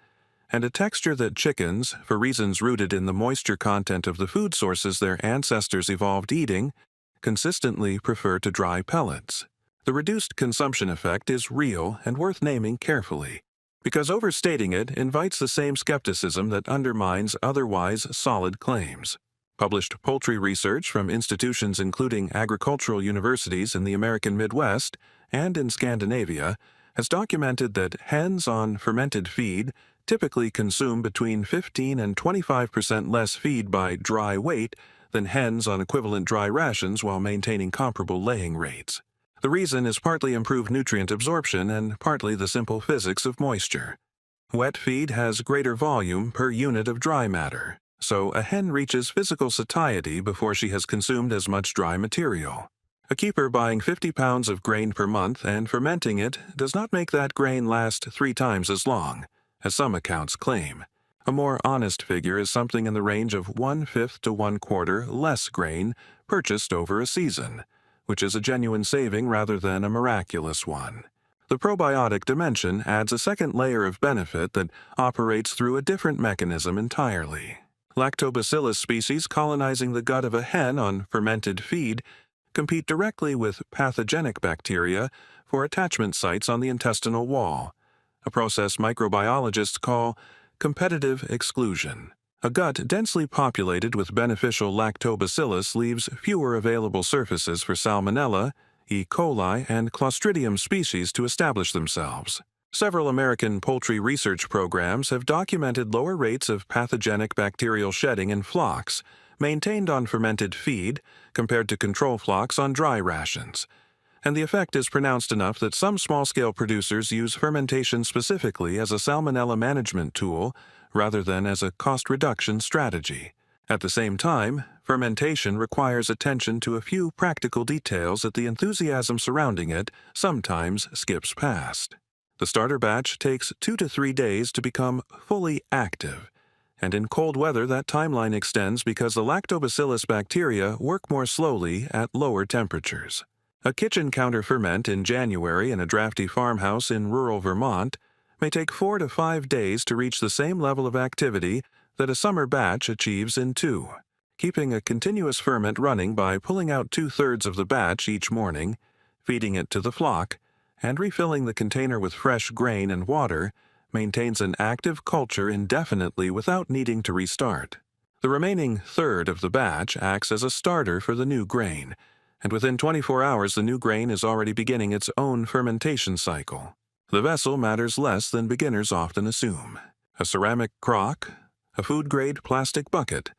and a texture that chickens, for reasons rooted in the moisture content of the food sources their ancestors evolved eating, consistently prefer to dry pellets. The reduced consumption effect is real and worth naming carefully, because overstating it invites the same skepticism that undermines otherwise solid claims. Published poultry research from institutions including agricultural universities in the American Midwest and in Scandinavia has documented that hens on fermented feed typically consume between 15 and 25% less feed by dry weight than hens on equivalent dry rations while maintaining comparable laying rates. The reason is partly improved nutrient absorption and partly the simple physics of moisture. Wet feed has greater volume per unit of dry matter, so a hen reaches physical satiety before she has consumed as much dry material. A keeper buying 50 pounds of grain per month and fermenting it does not make that grain last 3 times as long, as some accounts claim. A more honest figure is something in the range of 1/5 to 1/4 less grain purchased over a season, which is a genuine saving rather than a miraculous one. The probiotic dimension adds a second layer of benefit that operates through a different mechanism entirely. Lactobacillus species colonizing the gut of a hen on fermented feed compete directly with pathogenic bacteria for attachment sites on the intestinal wall, a process microbiologists call competitive exclusion. A gut densely populated with beneficial lactobacillus leaves fewer available surfaces for Salmonella, E. coli, and Clostridium species to establish themselves. Several American poultry research programs have documented lower rates of pathogenic bacterial shedding in flocks maintained on fermented feed compared to control flocks on dry rations, and the effect is pronounced enough that some small-scale producers use fermentation specifically as a salmonella management tool rather than as a cost reduction strategy. At the same time, fermentation requires attention to a few practical details that the enthusiasm surrounding it sometimes skips past. The starter batch takes 2 to 3 days to become fully active, and in cold weather that timeline extends because the lactobacillus bacteria work more slowly at lower temperatures. A kitchen counter ferment in January in a drafty farmhouse in rural Vermont may take 4 to 5 days to reach the same level of activity that a summer batch achieves in 2. Keeping a continuous ferment running by pulling out 2/3 of the batch each morning, feeding it to the flock, and refilling the container with fresh grain and water maintains an active culture indefinitely without needing to restart. The remaining third of the batch acts as a starter for the new grain, and within 24 hours the new grain is already beginning its own fermentation cycle. The vessel matters less than beginners often assume. A ceramic crock, a food-grade plastic bucket,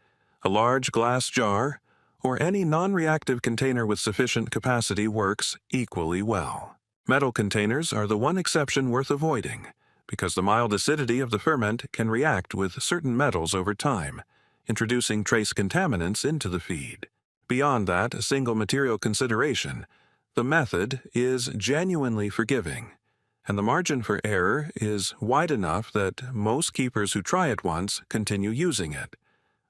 a large glass jar, or any non-reactive container with sufficient capacity works equally well. Metal containers are the one exception worth avoiding, because the mild acidity of the ferment can react with certain metals over time, introducing trace contaminants into the feed. Beyond that, a single material consideration, the method is genuinely forgiving, and the margin for error is wide enough that most keepers who try it once continue using it,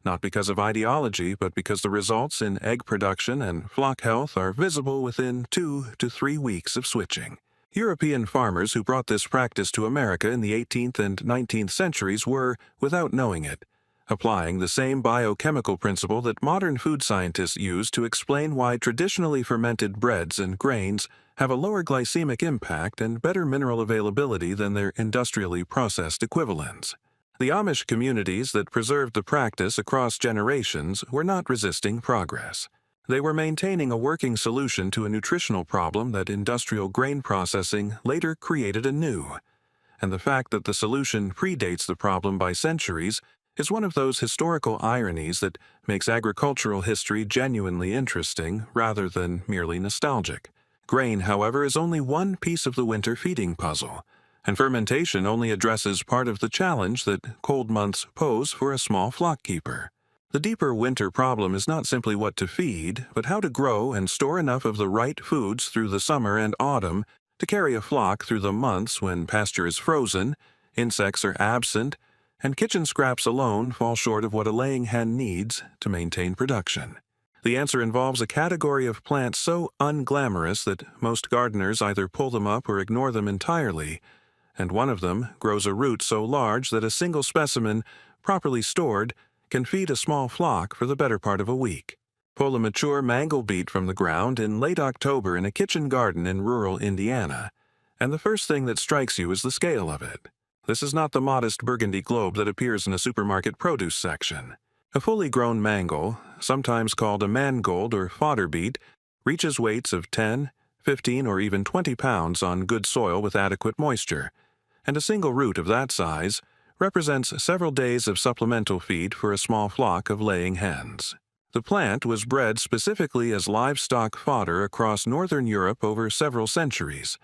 not because of ideology, but because the results in egg production and flock health are visible within 2 to 3 weeks of switching. European farmers who brought this practice to America in the 18th and 19th centuries were, without knowing it, applying the same biochemical principle that modern food scientists use to explain why traditionally fermented breads and grains have a lower glycemic impact and better mineral availability than their industrially processed equivalents. The Amish communities that preserved the practice across generations were not resisting progress. They were maintaining a working solution to a nutritional problem that industrial grain processing later created anew, and the fact that the solution predates the problem by centuries is one of those historical ironies that makes agricultural history genuinely interesting rather than merely nostalgic. Grain, however, is only one piece of the winter feeding puzzle, and fermentation only addresses part of the challenge that cold months pose for a small flock keeper. The deeper winter problem is not simply what to feed, but how to grow and store enough of the right foods through the summer and autumn to carry a flock through the months when pasture is frozen, insects are absent, and kitchen scraps alone fall short of what a laying hen needs to maintain production. The answer involves a category of plants so unglamorous that most gardeners either pull them up or ignore them entirely, and one of them grows a root so large that a single specimen, properly stored, can feed a small flock for the better part of a week. Pull a mature mango beet from the ground in late October in a kitchen garden in rural Indiana, and the first thing that strikes you is the scale of it. This is not the modest burgundy globe that appears in a supermarket produce section. A fully grown mango, sometimes called a mangold or fodder beet, reaches weights of 10, 15, or even 20 pounds on good soil with adequate moisture, and a single root of that size represents several days of supplemental feed for a small flock of laying hens. The plant was bred specifically as livestock fodder across northern Europe over several centuries,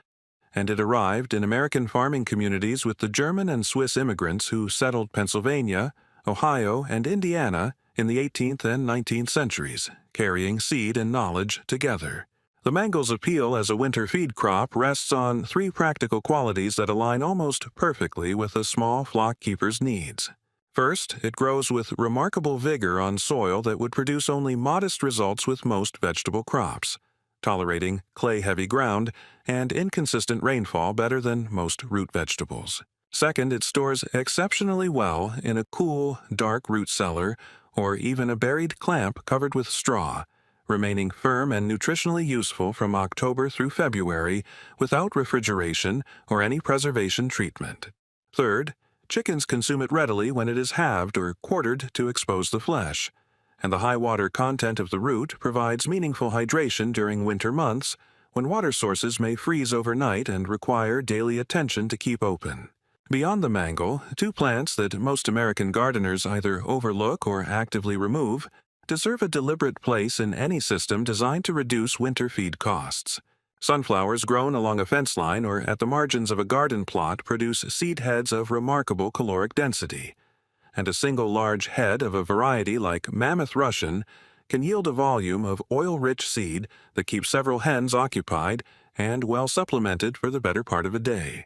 and it arrived in American farming communities with the German and Swiss immigrants who settled Pennsylvania, Ohio, and Indiana in the 18th and 19th centuries, carrying seed and knowledge together. The mango's appeal as a winter feed crop rests on 3 practical qualities that align almost perfectly with a small flock keeper's needs. First, it grows with remarkable vigor on soil that would produce only modest results with most vegetable crops, tolerating clay-heavy ground and inconsistent rainfall better than most root vegetables. Second, it stores exceptionally well in a cool, dark root cellar or even a buried clamp covered with straw, remaining firm and nutritionally useful from October through February without refrigeration or any preservation treatment. Third, Chickens consume it readily when it is halved or quartered to expose the flesh, and the high water content of the root provides meaningful hydration during winter months when water sources may freeze overnight and require daily attention to keep open. Beyond the mangle, two plants that most American gardeners either overlook or actively remove deserve a deliberate place in any system designed to reduce winter feed costs. Sunflowers grown along a fence line or at the margins of a garden plot produce seed heads of remarkable caloric density, and a single large head of a variety like Mammoth Russian can yield a volume of oil-rich seed that keeps several hens occupied and well supplemented for the better part of a day.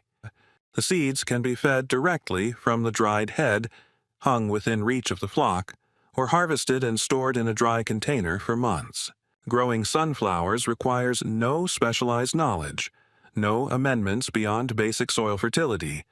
The seeds can be fed directly from the dried head, hung within reach of the flock, or harvested and stored in a dry container for months. Growing sunflowers requires no specialized knowledge, no amendments beyond basic soil fertility,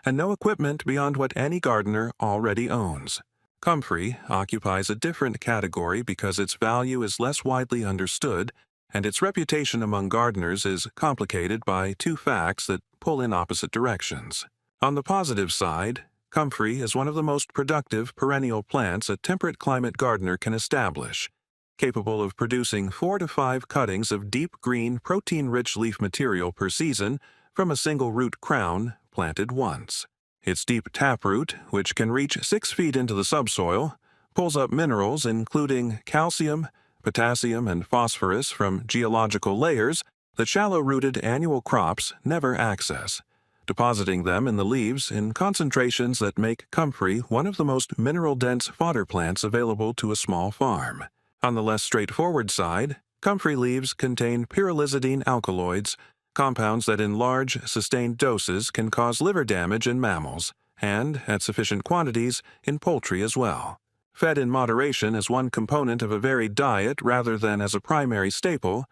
and no equipment beyond what any gardener already owns. Comfrey occupies a different category because its value is less widely understood, and its reputation among gardeners is complicated by two facts that pull in opposite directions. On the positive side, comfrey is one of the most productive perennial plants a temperate climate gardener can establish, capable of producing 4 to 5 cuttings of deep green, protein-rich leaf material per season from a single root crown planted once. Its deep taproot, which can reach 6 feet into the subsoil, pulls up minerals including calcium, potassium, and phosphorus from geological layers that shallow-rooted annual crops never access, depositing them in the leaves in concentrations that make comfrey one of the most mineral-dense fodder plants available to a small farm. On the less straightforward side, comfrey leaves contain pyrrolizidine alkaloids, compounds that in large, sustained doses can cause liver damage in mammals, and, at sufficient quantities, in poultry as well. Fed in moderation as one component of a varied diet rather than as a primary staple,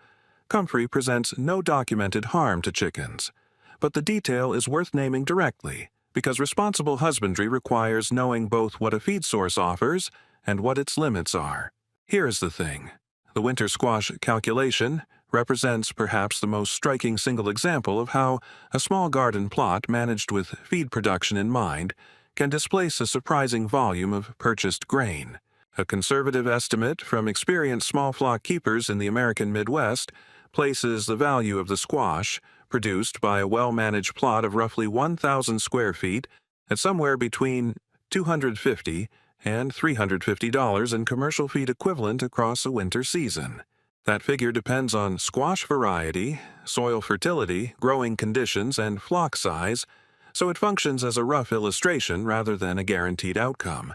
comfrey presents no documented harm to chickens. But the detail is worth naming directly, because responsible husbandry requires knowing both what a feed source offers and what its limits are. Here is the thing. The winter squash calculation represents perhaps the most striking single example of how a small garden plot managed with feed production in mind can displace a surprising volume of purchased grain. A conservative estimate from experienced small flock keepers in the American Midwest places the value of the squash produced by a well-managed plot of roughly 1,000 square feet at somewhere between $250 and $350 in commercial feed equivalent across a winter season. That figure depends on squash variety, soil fertility, growing conditions, and flock size, so it functions as a rough illustration rather than a guaranteed outcome.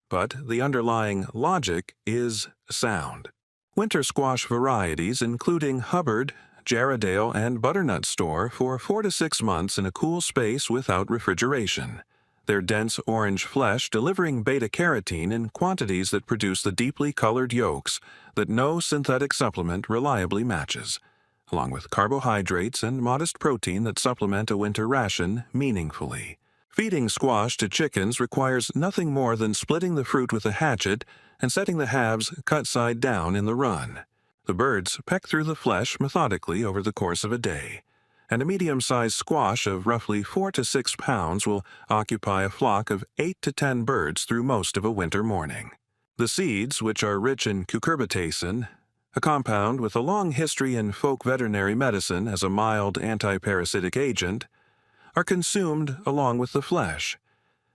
But the underlying logic is sound. Winter squash varieties, including Hubbard, Jarrahdale, and Butternut, store for 4 to 6 months in a cool space without refrigeration, their dense orange flesh delivering beta-carotene in quantities that produce the deeply colored yolks that no synthetic supplement reliably matches, along with carbohydrates and modest protein that supplement a winter ration meaningfully. Feeding squash to chickens requires nothing more than splitting the fruit with a hatchet and setting the halves cut side down in the run. The birds peck through the flesh methodically over the course of a day, and a medium-sized squash of roughly 4 to 6 pounds will occupy a flock of 8 to 10 birds through most of a winter morning. The seeds, which are rich in cucurbitacin, a compound with a long history in folk veterinary medicine as a mild antiparasitic agent, are consumed along with the flesh.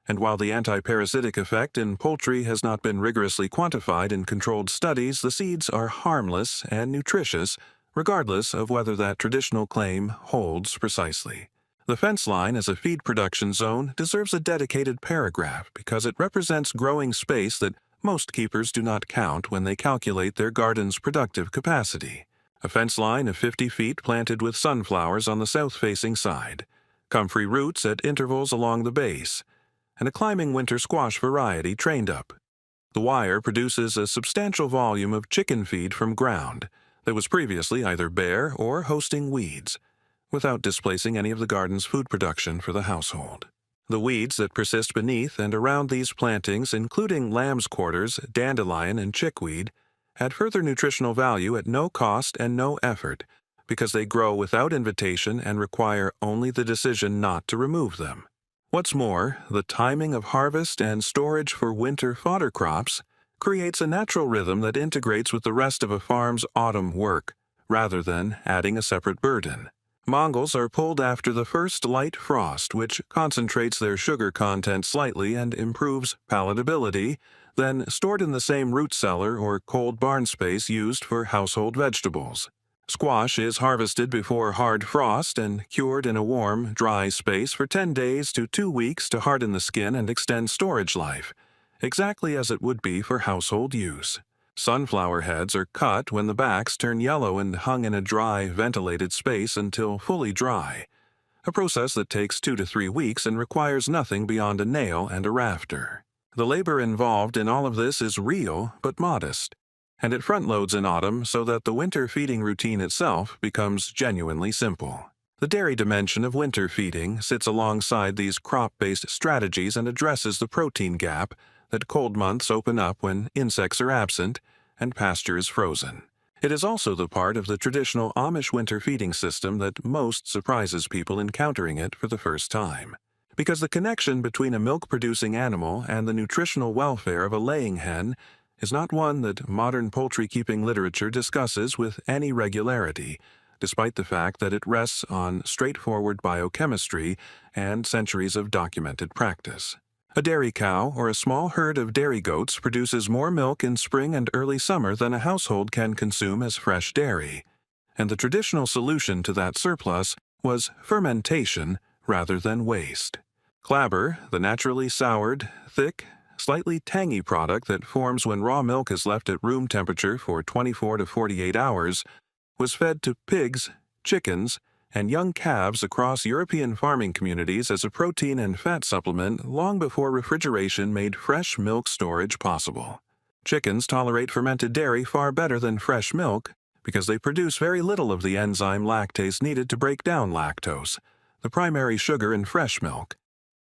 And while the antiparasitic effect in poultry has not been rigorously quantified in controlled studies, the seeds are harmless and nutritious, regardless of whether that traditional claim holds precisely. The fence line as a feed production zone deserves a dedicated paragraph because it represents growing space that most keepers do not count when they calculate their garden's productive capacity. A fence line of 50 feet planted with sunflowers on the south-facing side, comfrey roots at intervals along the base, and a climbing winter squash variety trained up. The wire produces a substantial volume of chicken feed from ground that was previously either bare or hosting weeds, without displacing any of the garden's food production for the household. The weeds that persist beneath and around these plantings, including lamb's quarters, dandelion, and chickweed, add further nutritional value at no cost and no effort because they grow without invitation and require only the decision not to remove them. What's more, the timing of harvest and storage for winter fodder crops creates a natural rhythm that integrates with the rest of a farm's autumn work, rather than adding a separate burden. Mangels are pulled after the first light frost, which concentrates their sugar content slightly and improves palatability, then stored in the same root cellar or cold barn space used for household vegetables. Squash is harvested before hard frost and cured in a warm, dry space for 10 days to 2 weeks to harden the skin and extend storage life, exactly as it would be for household use. Sunflower heads are cut when the backs turn yellow and hung in a dry, ventilated space until fully dry, a process that takes 2 to 3 weeks and requires nothing beyond a nail and a rafter. The labor involved in all of this is real but modest, and it front-loads in autumn so that the winter feeding routine itself becomes genuinely simple. The dairy dimension of winter feeding sits alongside these crop-based strategies and addresses the protein gap that cold months open up when insects are absent and pasture is frozen. It is also the part of the traditional Amish winter feeding system that most surprises people encountering it for the first time. Because the connection between a milk-producing animal and the nutritional welfare of a laying hen is not one that modern poultry-keeping literature discusses with any regularity, despite the fact that it rests on straightforward biochemistry and centuries of documented practice. A dairy cow or a small herd of dairy goats produces more milk in spring and early summer than a household can consume as fresh dairy, and the traditional solution to that surplus was fermentation rather than waste. Clabber, the naturally soured, thick, slightly tangy product that forms when raw milk is left at room temperature for 24 to 48 hours, was fed to pigs, chickens, and young calves across European farming communities as a protein and fat supplement long before refrigeration made fresh milk storage possible. Chickens tolerate fermented dairy far better than fresh milk because they produce very little of the enzyme lactase needed to break down lactose, the primary sugar in fresh milk,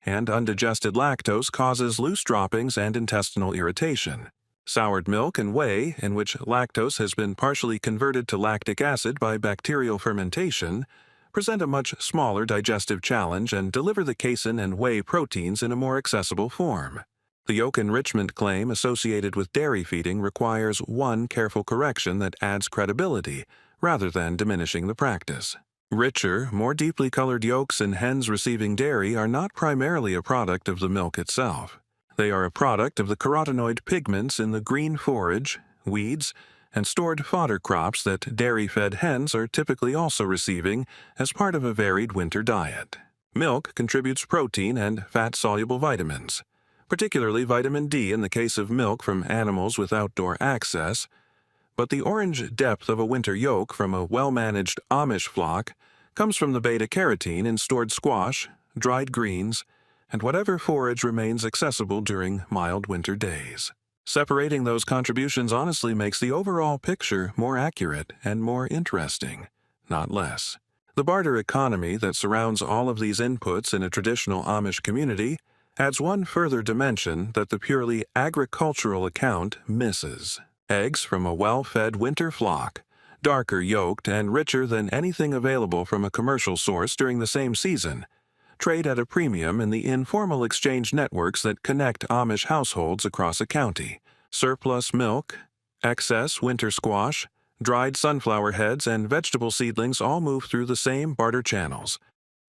and undigested lactose causes loose droppings and intestinal irritation. Soured milk and whey, in which lactose has been partially converted to lactic acid by bacterial fermentation, present a much smaller digestive challenge and deliver the casein and whey proteins in a more accessible form. The yolk enrichment claim associated with dairy feeding requires one careful correction that adds credibility, rather than diminishing the practice. Richer, more deeply colored yolks in hens receiving dairy are not primarily a product of the milk itself. They are a product of the carotenoid pigments in the green forage, weeds, and stored fodder crops that dairy-fed hens are typically also receiving as part of a varied winter diet. Milk contributes protein and fat-soluble vitamins, particularly vitamin D in the case of milk from animals with outdoor access, but the orange depth of a winter yolk from a well-managed Amish flock comes from the beta-carotene in stored squash, dried greens, and whatever forage remains accessible during mild winter days. Separating those contributions honestly makes the overall picture more accurate and more interesting, not less. The barter economy that surrounds all of these inputs in a traditional Amish community adds one further dimension that the purely agricultural account misses. Eggs from a well-fed winter flock, darker yolked and richer than anything available from a commercial source during the same season, trade at a premium in the informal exchange networks that connect Amish households across a county. Surplus milk, excess winter squash, dried sunflower heads, and vegetable seedlings all move through the same barter channels.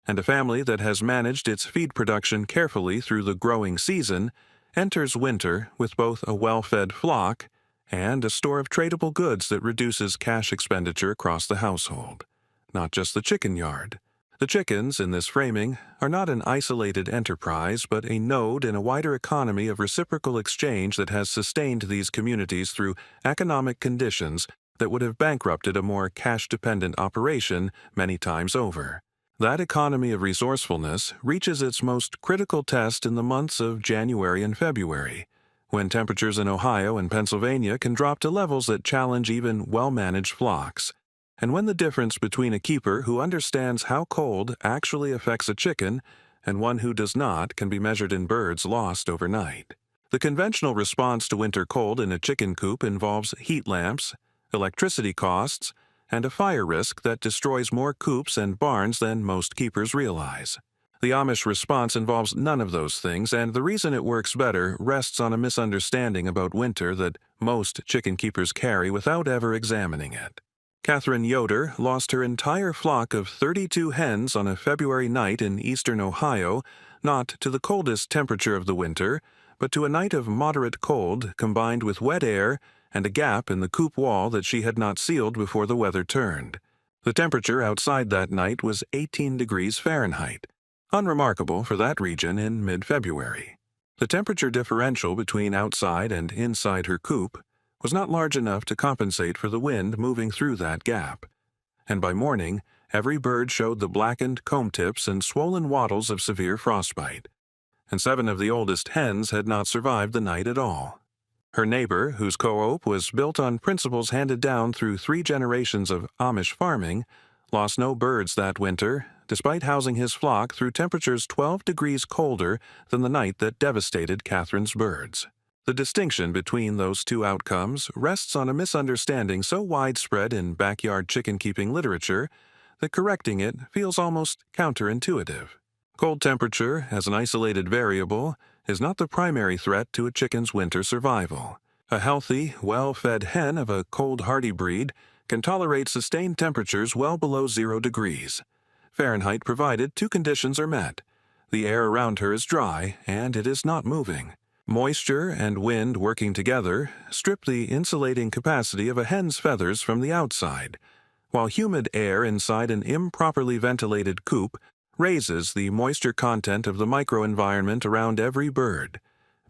And a family that has managed its feed production carefully through the growing season enters winter with both a well-fed flock and a store of tradable goods that reduces cash expenditure across the household. Not just the chicken yard. The chickens, in this framing, are not an isolated enterprise, but a node in a wider economy of reciprocal exchange that has sustained these communities through economic conditions that would have bankrupted a more cash-dependent operation many times over. That economy of resourcefulness reaches its most critical test in the months of January and February, when temperatures in Ohio and Pennsylvania can drop to levels that challenge even well-managed flocks, and when the difference between a keeper who understands how cold actually affects a chicken and one who does not can be measured in birds lost overnight. The conventional response to winter cold in a chicken coop involves heat lamps, electricity costs, and a fire risk that destroys more coops and barns than most keepers realize. The Amish response involves none of those things, and the reason it works better rests on a misunderstanding about winter that most chicken keepers carry without ever examining it. Catherine Yoder lost her entire flock of 32 hens on a February night in eastern Ohio, not to the coldest temperature of the winter, but to a night of moderate cold combined with wet air and a gap in the coop wall that she had not sealed before the weather turned. The temperature outside that night was 18 degrees Fahrenheit, unremarkable for that region in mid-February. The temperature differential between outside and inside her coop was not large enough to compensate for the wind moving through that gap, and by morning, every bird showed the blackened comb tips and swollen wattles of severe frostbite, and 7 of the oldest hens had not survived the night at all. Her neighbor, whose co-op was built on principles handed down through 3 generations of Amish farming, lost no birds that winter, despite housing his flock through temperatures 12 degrees colder than the night that devastated Catherine's birds. The distinction between those two outcomes rests on a misunderstanding so widespread in backyard chicken-keeping literature that correcting it feels almost counterintuitive. Cold temperature, as an isolated variable, is not the primary threat to a chicken's winter survival. A healthy, well-fed hen of a cold hardy breed can tolerate sustained temperatures well below 0 degrees. Fahrenheit provided 2 conditions are met. The air around her is dry, and it is not moving. Moisture and wind working together strip the insulating capacity of a hen's feathers from the outside, while humid air inside an improperly ventilated coop raises the moisture content of the microenvironment around every bird,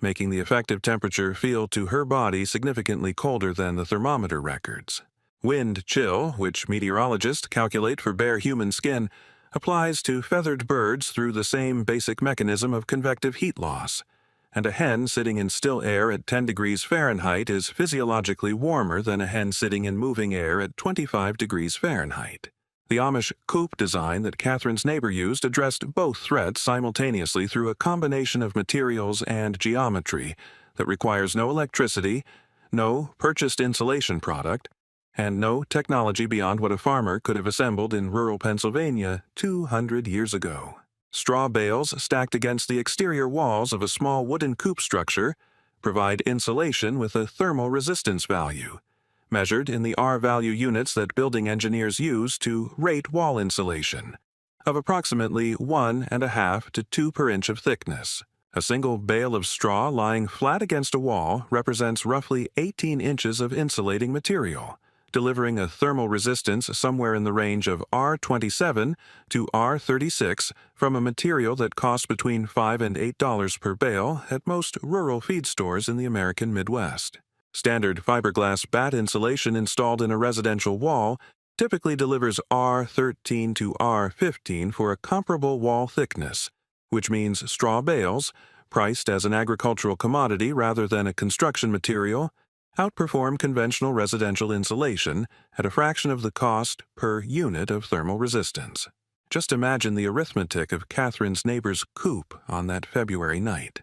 making the effective temperature feel to her body significantly colder than the thermometer records. Wind chill, which meteorologists calculate for bare human skin, applies to feathered birds through the same basic mechanism of convective heat loss, and a hen sitting in still air at 10 degrees Fahrenheit is physiologically warmer than a hen sitting in moving air at 25 degrees Fahrenheit. The Amish coop design that Catherine's neighbor used addressed both threats simultaneously through a combination of materials and geometry that requires no electricity, no purchased insulation product, and no technology beyond what a farmer could have assembled in rural Pennsylvania 200 years ago. Straw bales stacked against the exterior walls of a small wooden coop structure provide insulation with a thermal resistance value, measured in the R-value units that building engineers use to rate wall insulation, of approximately 1.5 to 2 per inch of thickness. A single bale of straw lying flat against a wall represents roughly 18 inches of insulating material, delivering a thermal resistance somewhere in the range of R27 to R36 from a material that costs between $5 and $8 per bale at most rural feed stores in the American Midwest. Standard fiberglass bat insulation installed in a residential wall typically delivers R13 to R15 for a comparable wall thickness, which means straw bales, priced as an agricultural commodity rather than a construction material, outperform conventional residential insulation at a fraction of the cost per unit of thermal resistance. Just imagine the arithmetic of Catherine's neighbor's coop on that February night.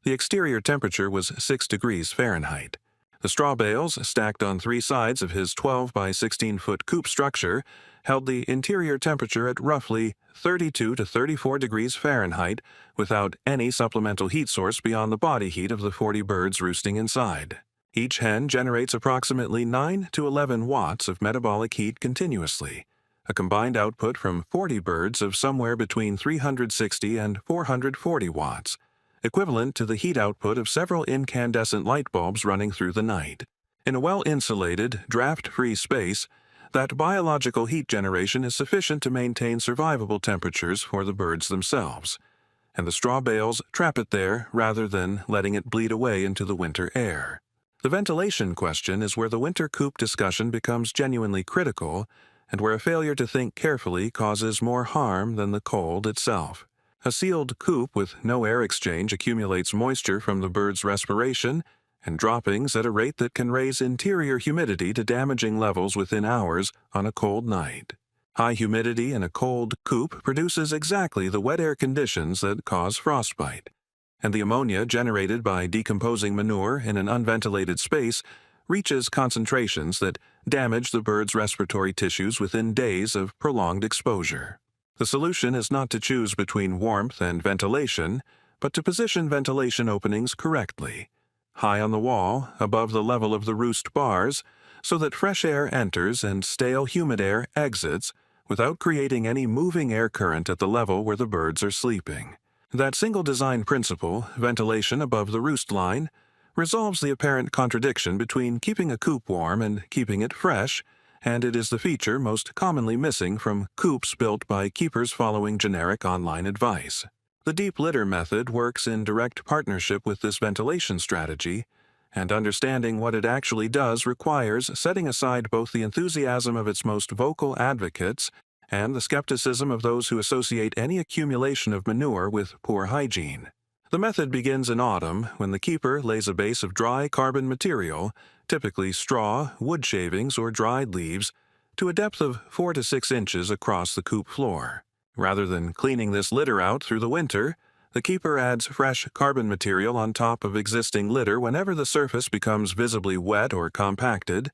The exterior temperature was 6 degrees Fahrenheit. The straw bales, stacked on 3 sides of his 12 by 16-foot coop structure, held the interior temperature at roughly 32 to 34 degrees Fahrenheit without any supplemental heat source beyond the body heat of the 40 birds roosting inside. Each hen generates approximately 9 to 11 watts of metabolic heat continuously, a combined output from 40 birds of somewhere between 360 and 440 watts, equivalent to the heat output of several incandescent light bulbs running through the night. In a well-insulated, draft-free space, that biological heat generation is sufficient to maintain survivable temperatures for the birds themselves, and the straw bales trap it there rather than letting it bleed away into the winter air. The ventilation question is where the winter coop discussion becomes genuinely critical and where a failure to think carefully causes more harm than the cold itself. A sealed coop with no air exchange accumulates moisture from the bird's respiration and droppings at a rate that can raise interior humidity to damaging levels within hours on a cold night. High humidity in a cold coop produces exactly the wet air conditions that cause frostbite, and the ammonia generated by decomposing manure in an unventilated space reaches concentrations that damage the bird's respiratory tissues within days of prolonged exposure. The solution is not to choose between warmth and ventilation, but to position ventilation openings correctly, high on the wall, above the level of the roost bars, so that fresh air enters and stale humid air exits without creating any moving air current at the level where the birds are sleeping. That single design principle, ventilation above the roost line, resolves the apparent contradiction between keeping a coop warm and keeping it fresh, and it is the feature most commonly missing from coops built by keepers following generic online advice. The deep litter method works in direct partnership with this ventilation strategy, and understanding what it actually does requires setting aside both the enthusiasm of its most vocal advocates and the skepticism of those who associate any accumulation of manure with poor hygiene. The method begins in autumn when the keeper lays a base of dry carbon material, typically straw, wood shavings, or dried leaves, to a depth of 4 to 6 inches across the coop floor. Rather than cleaning this litter out through the winter, the keeper adds fresh carbon material on top of existing litter whenever the surface becomes visibly wet or compacted,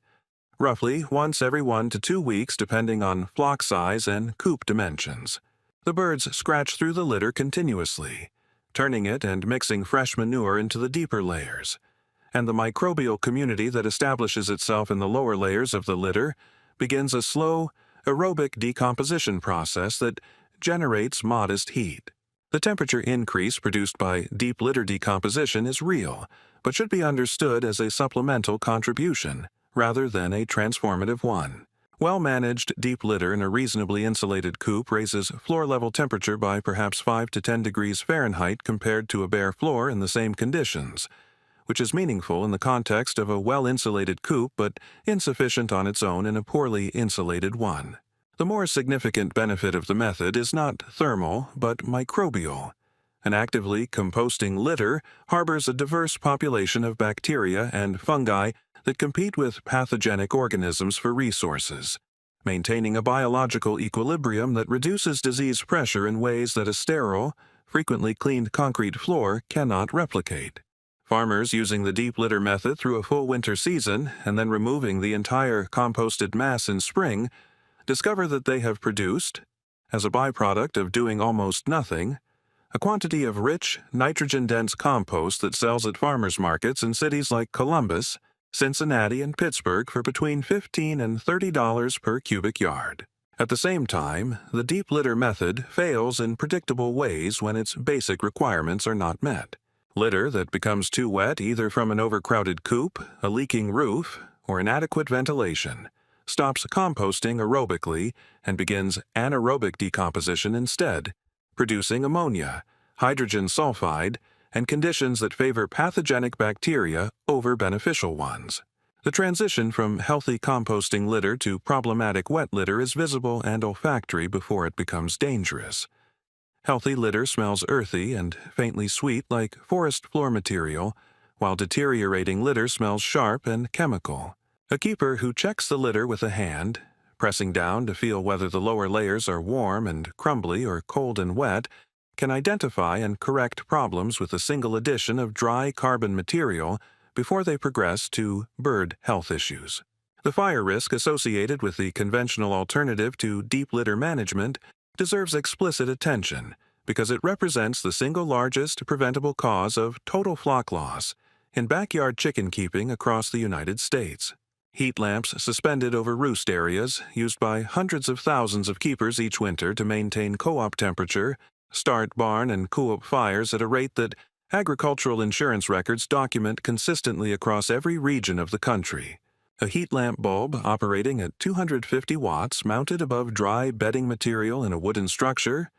roughly once every 1 to 2 weeks depending on flock size and coop dimensions. The birds scratch through the litter continuously, turning it and mixing fresh manure into the deeper layers, and the microbial community that establishes itself in the lower layers of the litter begins a slow, aerobic decomposition process that generates modest heat. The temperature increase produced by deep litter decomposition is real, but should be understood as a supplemental contribution, rather than a transformative one. Well-managed deep litter in a reasonably insulated coop raises floor-level temperature by perhaps 5 to 10 degrees Fahrenheit compared to a bare floor in the same conditions, which is meaningful in the context of a well-insulated coop but insufficient on its own in a poorly insulated one. The more significant benefit of the method is not thermal, but microbial. An actively composting litter harbors a diverse population of bacteria and fungi that compete with pathogenic organisms for resources, maintaining a biological equilibrium that reduces disease pressure in ways that a sterile, frequently cleaned concrete floor cannot replicate. Farmers using the deep litter method through a full winter season and then removing the entire composted mass in spring discover that they have produced, as a byproduct of doing almost nothing, a quantity of rich, nitrogen-dense compost that sells at farmers markets in cities like Columbus, Cincinnati, and Pittsburgh for between $15 and $30 per cubic yard. At the same time, the deep litter method fails in predictable ways when its basic requirements are not met. Litter that becomes too wet either from an overcrowded coop, a leaking roof, or inadequate ventilation stops composting aerobically and begins anaerobic decomposition instead, producing ammonia, hydrogen sulfide, and conditions that favor pathogenic bacteria over beneficial ones. The transition from healthy composting litter to problematic wet litter is visible and olfactory before it becomes dangerous. Healthy litter smells earthy and faintly sweet like forest floor material, while deteriorating litter smells sharp and chemical. A keeper who checks the litter with a hand, pressing down to feel whether the lower layers are warm and crumbly or cold and wet, can identify and correct problems with a single addition of dry carbon material before they progress to bird health issues. The fire risk associated with the conventional alternative to deep litter management deserves explicit attention because it represents the single largest preventable cause of total flock loss in backyard chicken keeping across the United States. Heat lamps suspended over roost areas, used by hundreds of thousands of keepers each winter to maintain co-op temperature, start barn and cool-up fires at a rate that agricultural insurance records document consistently across every region of the country. A heat lamp bulb operating at 250 watts mounted above dry bedding material in a wooden structure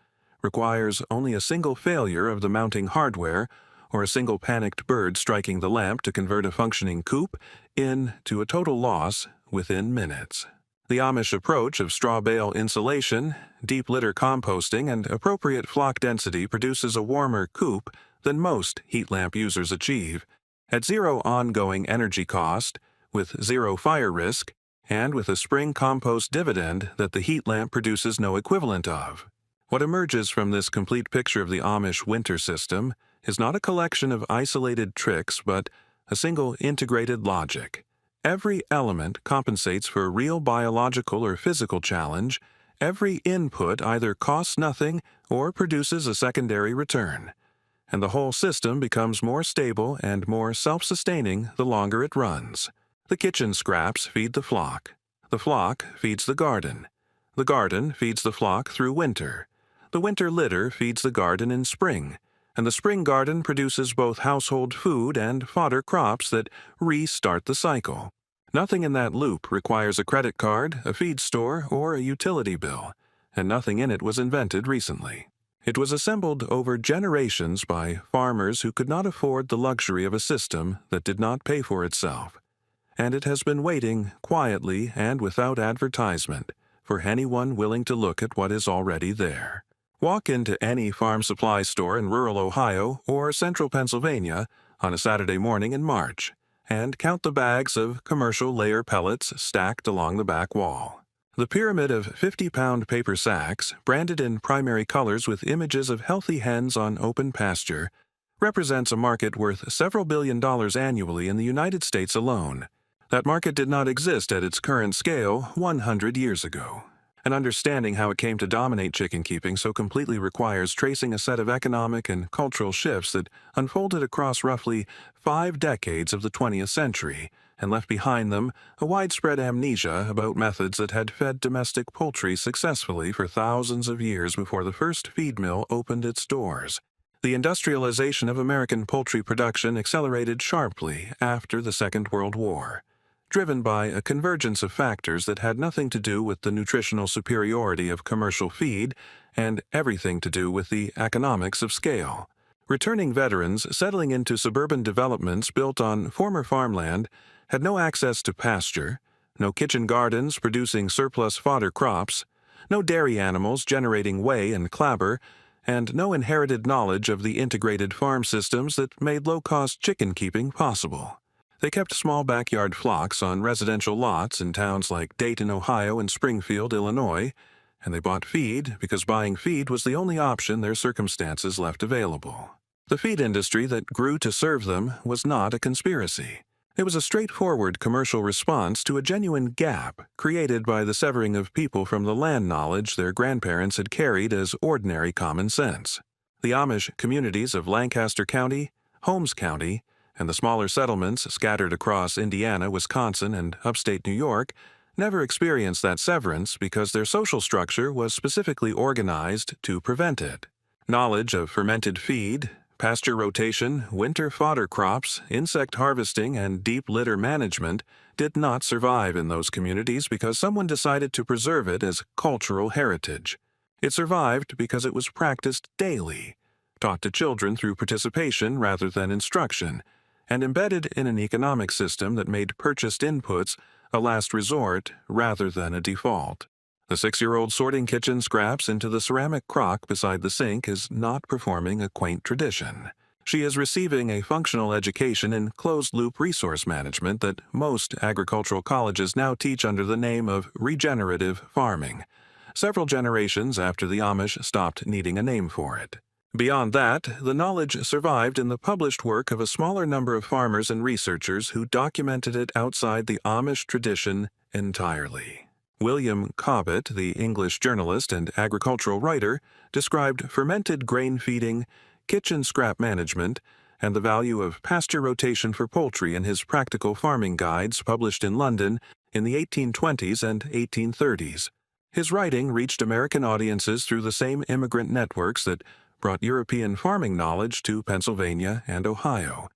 requires only a single failure of the mounting hardware or a single panicked bird striking the lamp to convert a functioning coop into a total loss within minutes. The Amish approach of straw bale insulation, deep litter composting, and appropriate flock density produces a warmer coop than most heat lamp users achieve, at zero ongoing energy cost, with zero fire risk, and with a spring compost dividend that the heat lamp produces no equivalent of. What emerges from this complete picture of the Amish winter system is not a collection of isolated tricks, but a single integrated logic. Every element compensates for a real biological or physical challenge, Every input either costs nothing or produces a secondary return, and the whole system becomes more stable and more self-sustaining the longer it runs. The kitchen scraps feed the flock feeds the garden feeds the flock through winter, the winter litter feeds the garden in spring, and the spring garden produces both household food and fodder crops that restart the cycle. Nothing in that loop requires a credit card, a feed store, or a utility bill, and nothing in it was invented recently. It was assembled over generations by farmers who could not afford the luxury of a system that did not pay for itself, and it has been waiting quietly and without advertisement for anyone willing to look at what is already there. Walk into any farm supply store in rural Ohio or central Pennsylvania on a Saturday morning in March, and count the bags of commercial layer pellets stacked along the back wall. The pyramid of 50-pound paper sacks, branded in primary colors with images of healthy hens on open pasture, represents a market worth several $billion annually in the United States alone. That market did not exist at its current scale 100 years ago. And understanding how it came to dominate chicken keeping so completely requires tracing a set of economic and cultural shifts that unfolded across roughly 5 decades of the 20th century and left behind them a widespread amnesia about methods that had fed domestic poultry successfully for thousands of years before the first feed mill opened its doors. The industrialization of American poultry production accelerated sharply after the Second World War, driven by a convergence of factors that had nothing to do with the nutritional superiority of commercial feed and everything to do with the economics of scale. Returning veterans settling into suburban developments built on former farmland had no access to pasture, no kitchen gardens producing surplus fodder crops, no dairy animals generating whey and clabber, and no inherited knowledge of the integrated farm systems that made low-cost chicken keeping possible. They kept small backyard flocks on residential lots in towns like Dayton, Ohio, and Springfield, Illinois, and they bought feed because buying feed was the only option their circumstances left available. The feed industry that grew to serve them was not a conspiracy. It was a straightforward commercial response to a genuine gap created by the severing of people from the land knowledge their grandparents had carried as ordinary common sense. The Amish communities of Lancaster County, Holmes County, and the smaller settlements scattered across Indiana, Wisconsin, and upstate New York never experienced that severance because their social structure was specifically organized to prevent it. Knowledge of fermented feed, pasture rotation, winter fodder crops, insect harvesting, and deep litter management did not survive in those communities because someone decided to preserve it as cultural heritage. It survived because it was practiced daily, taught to children through participation rather than instruction, and embedded in an economic system that made purchased inputs a last resort rather than a default. The 6-year-old sorting kitchen scraps into the ceramic crock beside the sink is not performing a quaint tradition. She is receiving a functional education in closed-loop resource management that most agricultural colleges now teach under the name of regenerative farming, several generations after the Amish stopped needing a name for it. Beyond that, the knowledge survived in the published work of a smaller number of farmers and researchers who documented it outside the Amish tradition entirely. William Cobbett, the English journalist and agricultural writer, described fermented grain feeding, kitchen scrap management, and the value of pasture rotation for poultry in his practical farming guides published in London in the 1820s and 1830s. His writing reached American audiences through the same immigrant networks that brought European farming knowledge to Pennsylvania and Ohio,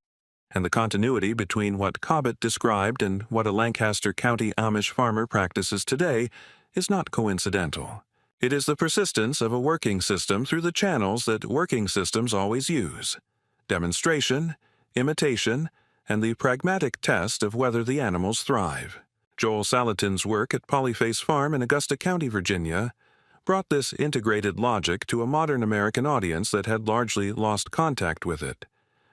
and the continuity between what Cobbett described and what a Lancaster County Amish farmer practices today is not coincidental. It is the persistence of a working system through the channels that working systems always use: demonstration, imitation, and the pragmatic test of whether the animals thrive. Joel Salatin's work at Polyface Farm in Augusta County, Virginia, brought this integrated logic to a modern American audience that had largely lost contact with it,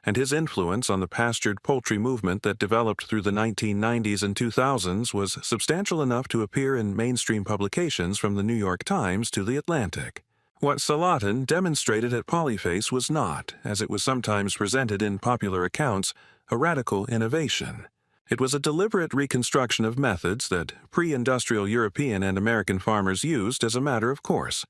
and his influence on the pastured poultry movement that developed through the 1990s and 2000s was substantial enough to appear in mainstream publications from the New York Times to the Atlantic. What Salatin demonstrated at Polyface was not, as it was sometimes presented in popular accounts, a radical innovation. It was a deliberate reconstruction of methods that pre-industrial European and American farmers used as a matter of course,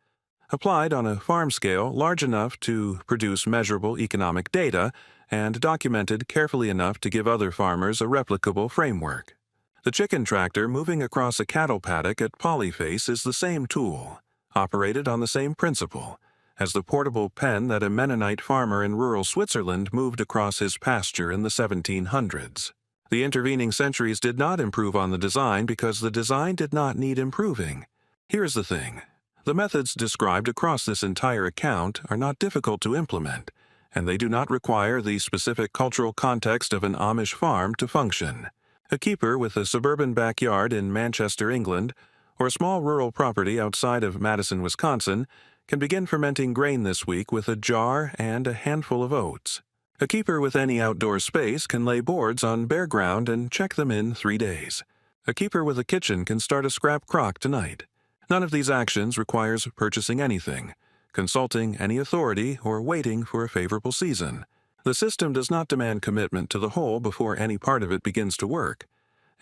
applied on a farm scale large enough to produce measurable economic data and documented carefully enough to give other farmers a replicable framework. The chicken tractor moving across a cattle paddock at Polyface is the same tool, operated on the same principle, as the portable pen that a Mennonite farmer in rural Switzerland moved across his pasture in the 1700s. The intervening centuries did not improve on the design because the design did not need improving. Here's the thing. The methods described across this entire account are not difficult to implement, and they do not require the specific cultural context of an Amish farm to function. A keeper with a suburban backyard in Manchester, England, or a small rural property outside of Madison, Wisconsin, can begin fermenting grain this week with a jar and a handful of oats. A keeper with any outdoor space can lay boards on bare ground and check them in 3 days. A keeper with a kitchen can start a scrap crock tonight. None of these actions requires purchasing anything, consulting any authority, or waiting for a favorable season. The system does not demand commitment to the whole before any part of it begins to work,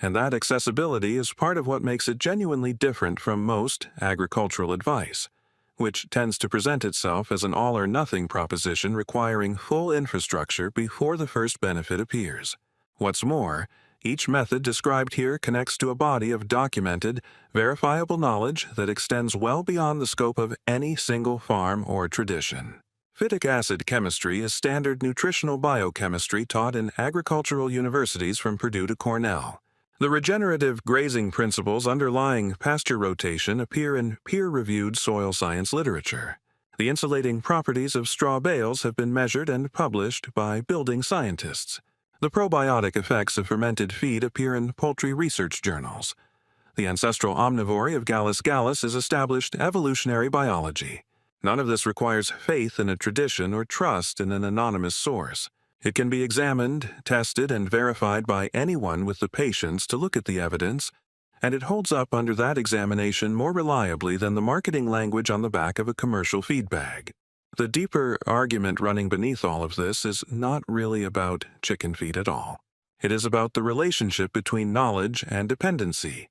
and that accessibility is part of what makes it genuinely different from most agricultural advice, which tends to present itself as an all-or-nothing proposition requiring full infrastructure before the first benefit appears. What's more, each method described here connects to a body of documented, verifiable knowledge that extends well beyond the scope of any single farm or tradition. Phytic acid chemistry is standard nutritional biochemistry taught in agricultural universities from Purdue to Cornell. The regenerative grazing principles underlying pasture rotation appear in peer-reviewed soil science literature. The insulating properties of straw bales have been measured and published by building scientists. The probiotic effects of fermented feed appear in poultry research journals. The ancestral omnivory of Gallus gallus is established evolutionary biology. None of this requires faith in a tradition or trust in an anonymous source. It can be examined, tested, and verified by anyone with the patience to look at the evidence, and it holds up under that examination more reliably than the marketing language on the back of a commercial feed bag. The deeper argument running beneath all of this is not really about chicken feed at all. It is about the relationship between knowledge and dependency,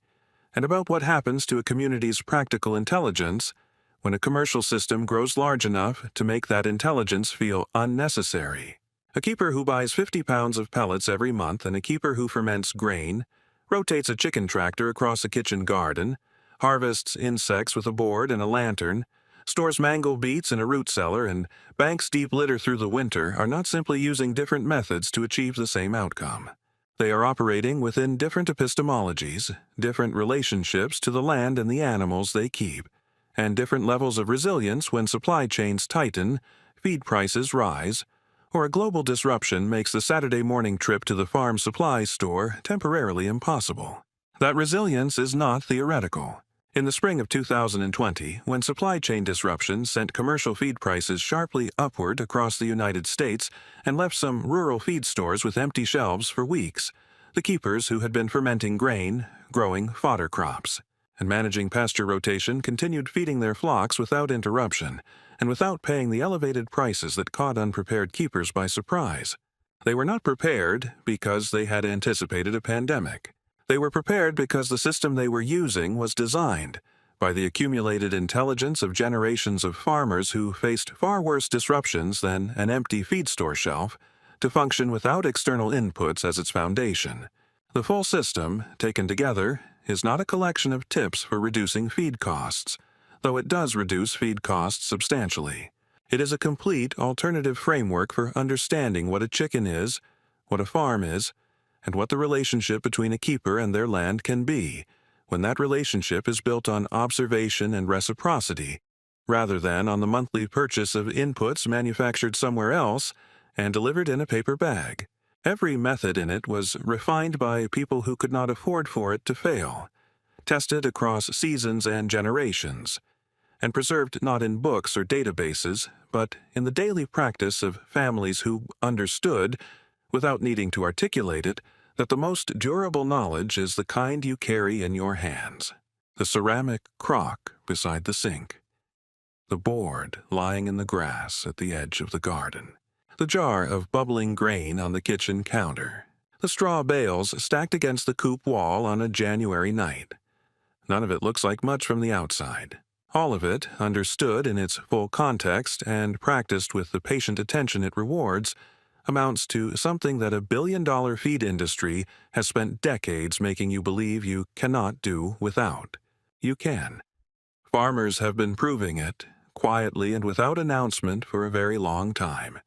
and about what happens to a community's practical intelligence when a commercial system grows large enough to make that intelligence feel unnecessary. A keeper who buys 50 pounds of pellets every month and a keeper who ferments grain, rotates a chicken tractor across a kitchen garden, harvests insects with a board and a lantern, stores mango beets in a root cellar, and banks deep litter through the winter are not simply using different methods to achieve the same outcome. They are operating within different epistemologies, different relationships to the land and the animals they keep, and different levels of resilience when supply chains tighten, feed prices rise, or a global disruption makes the Saturday morning trip to the farm supply store temporarily impossible. That resilience is not theoretical. In the spring of 2020, when supply chain disruptions sent commercial feed prices sharply upward across the United States and left some rural feed stores with empty shelves for weeks, the keepers who had been fermenting grain, growing fodder crops, and managing pasture rotation continued feeding their flocks without interruption and without paying the elevated prices that caught unprepared keepers by surprise. They were not prepared because they had anticipated a pandemic. They were prepared because the system they were using was designed by the accumulated intelligence of generations of farmers who faced far worse disruptions than an empty feed store shelf to function without external inputs as its foundation. The full system, taken together, is not a collection of tips for reducing feed costs, though it does reduce feed costs substantially. It is a complete alternative framework for understanding what a chicken is, what a farm is, and what the relationship between a keeper and their land can be, when that relationship is built on observation and reciprocity, rather than on the monthly purchase of inputs manufactured somewhere else and delivered in a paper bag. Every method in it was refined by people who could not afford for it to fail, tested across seasons and generations, and preserved not in books or databases, but in the daily practice of families who understood, without needing to articulate it, that the most durable knowledge is the kind you carry in your hands. The ceramic crock beside the sink, the board lying in the grass at the edge of the garden, the jar of bubbling grain on the kitchen counter, The straw bales stacked against the coop wall on a January night. None of it looks like much from the outside. All of it, understood in its full context and practiced with the patient attention it rewards, amounts to something that a billion-dollar feed industry has spent decades making you believe you cannot do without. You can. Farmers have been proving it, quietly and without announcement for a very long time.